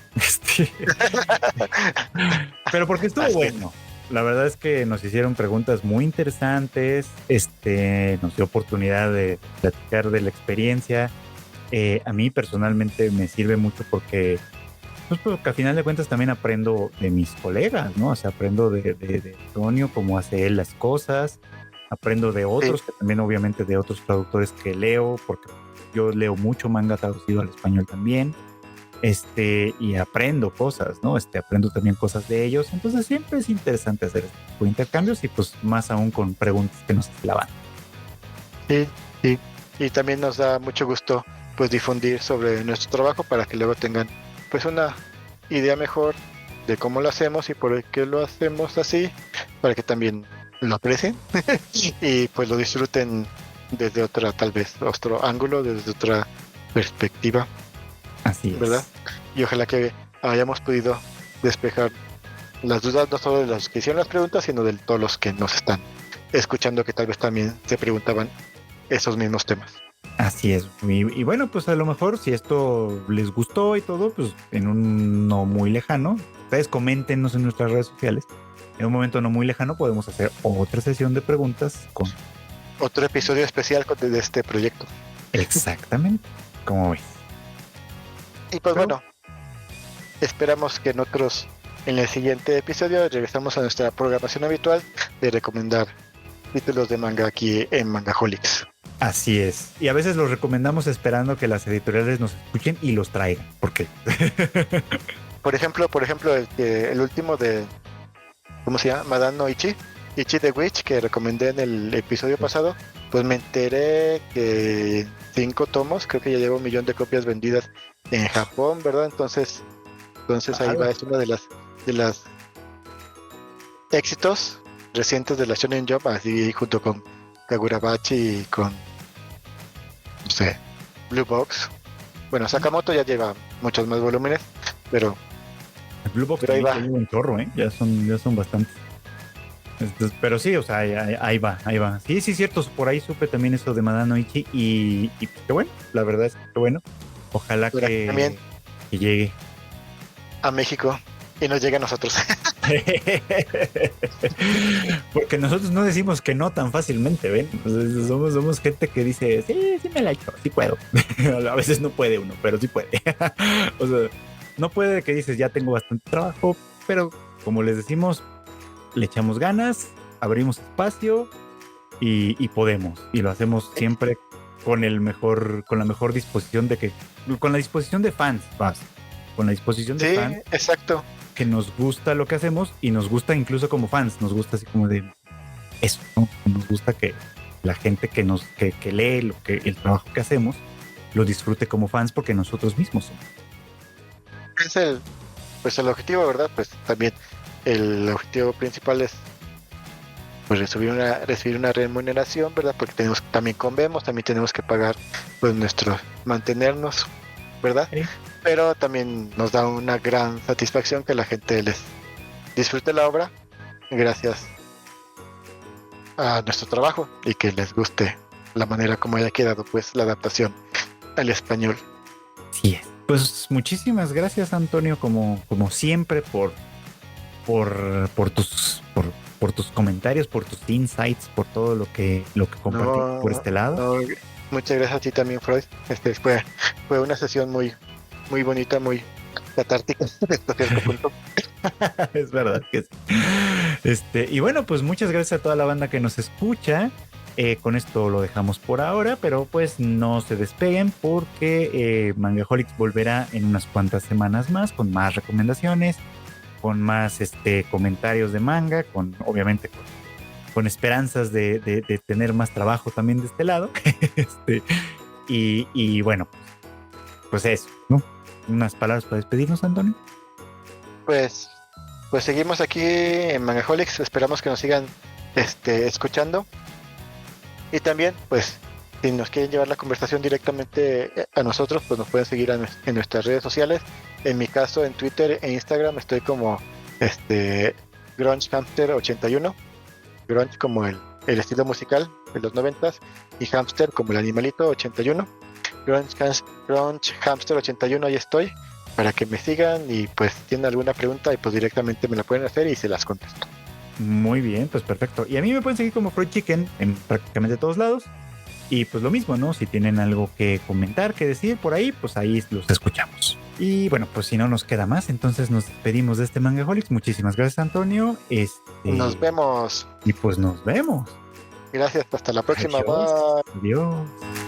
Pero porque estuvo bueno. La verdad es que nos hicieron preguntas muy interesantes, nos dio oportunidad de platicar de la experiencia. A mí personalmente me sirve mucho porque a final de cuentas también aprendo de mis colegas, ¿no? O sea, aprendo de Antonio, cómo hace él las cosas, aprendo de otros, que también obviamente de otros traductores que leo, porque yo leo mucho manga traducido al español también. Y aprendo cosas, ¿no? Aprendo también cosas de ellos. Entonces siempre es interesante hacer este tipo de intercambios y pues más aún con preguntas que nos hace la banda. Sí, sí. Y también nos da mucho gusto pues difundir sobre nuestro trabajo para que luego tengan pues una idea mejor de cómo lo hacemos y por qué lo hacemos así, para que también lo aprecien y pues lo disfruten desde otra, tal vez, otro ángulo, desde otra perspectiva. Así es. ¿Verdad? Y ojalá que hayamos podido despejar las dudas no solo de los que hicieron las preguntas, sino de todos los que nos están escuchando, que tal vez también se preguntaban esos mismos temas. Así es. Y bueno, pues a lo mejor si esto les gustó y todo, pues en un no muy lejano, ustedes coméntenos en nuestras redes sociales. En un momento no muy lejano podemos hacer otra sesión de preguntas con otro episodio especial de este proyecto. Exactamente. ¿Cómo ves? Y pues bueno, esperamos que en el siguiente episodio regresamos a nuestra programación habitual de recomendar títulos de manga aquí en Mangaholics. Así es. Y a veces los recomendamos esperando que las editoriales nos escuchen y los traigan. ¿Por qué? Por ejemplo, el último de, ¿cómo se llama? Madame no Ichi the Witch, que recomendé en el episodio pasado, pues me enteré que 5 tomos, creo que ya lleva 1 millón de copias vendidas en Japón, ¿verdad? Entonces ahí va, es una de las éxitos recientes de la Shonen Jump, así junto con Kagurabachi y con, no sé, Blue Box. Bueno, Sakamoto ya lleva muchos más volúmenes, pero Blue Box ahí va. Un chorro, ¿eh? Ya son bastantes. Pero sí, o sea, ahí va. Sí, cierto, por ahí supe también eso de Madame no Ichi y qué bueno, la verdad es que qué bueno. Ojalá que llegue a México y nos llegue a nosotros. Porque nosotros no decimos que no tan fácilmente, ¿ven? Somos gente que dice, sí me la echo, sí puedo. A veces no puede uno, pero sí puede. O sea, no puede que dices, ya tengo bastante trabajo, pero como les decimos, le echamos ganas, abrimos espacio y podemos. Y lo hacemos siempre con la mejor disposición con la disposición de fans, con la disposición de fans. Exacto. Que nos gusta lo que hacemos y nos gusta incluso como fans, nos gusta así como de eso, ¿no? Nos gusta que la gente que lee el trabajo que hacemos lo disfrute como fans porque nosotros mismos somos. Es el objetivo, ¿verdad? Pues también el objetivo principal es pues recibir una remuneración, ¿verdad? Porque también también tenemos que pagar pues mantenernos, ¿verdad? ¿Sí? Pero también nos da una gran satisfacción que la gente les disfrute la obra gracias a nuestro trabajo y que les guste la manera como haya quedado pues la adaptación al español. Sí, pues muchísimas gracias, Antonio, como siempre por tus comentarios, por tus insights, por todo lo que compartimos por este lado. Muchas gracias a ti también, Freud. Fue una sesión muy bonita, muy catártica hasta cierto punto. Es verdad que sí. Y bueno, pues muchas gracias a toda la banda que nos escucha. Con esto lo dejamos por ahora, pero pues no se despeguen porque Mangaholics volverá en unas cuantas semanas más con más recomendaciones, con más comentarios de manga, obviamente con esperanzas de tener más trabajo también de este lado. Y bueno, pues eso, ¿no? Unas palabras para despedirnos, Antonio. Pues seguimos aquí en Mangaholics, esperamos que nos sigan escuchando. Y también, pues, si nos quieren llevar la conversación directamente a nosotros, pues nos pueden seguir en nuestras redes sociales. En mi caso, en Twitter e Instagram estoy como Grunge Hamster 81. Grunge como el estilo musical de los 90s y Hamster como el animalito 81. Grunge Hamster 81, ahí estoy. para que me sigan y pues si tienen alguna pregunta y pues directamente me la pueden hacer y se las contesto. Muy bien, pues perfecto. Y a mí me pueden seguir como Freud Chicken en prácticamente todos lados. Y pues lo mismo, ¿no? Si tienen algo que comentar, que decir por ahí, pues ahí los escuchamos. Y bueno, pues si no nos queda más, entonces nos despedimos de este Mangaholics. Muchísimas gracias, Antonio. Nos vemos. Y pues nos vemos. Gracias, hasta la próxima. Adiós. Bye. Adiós.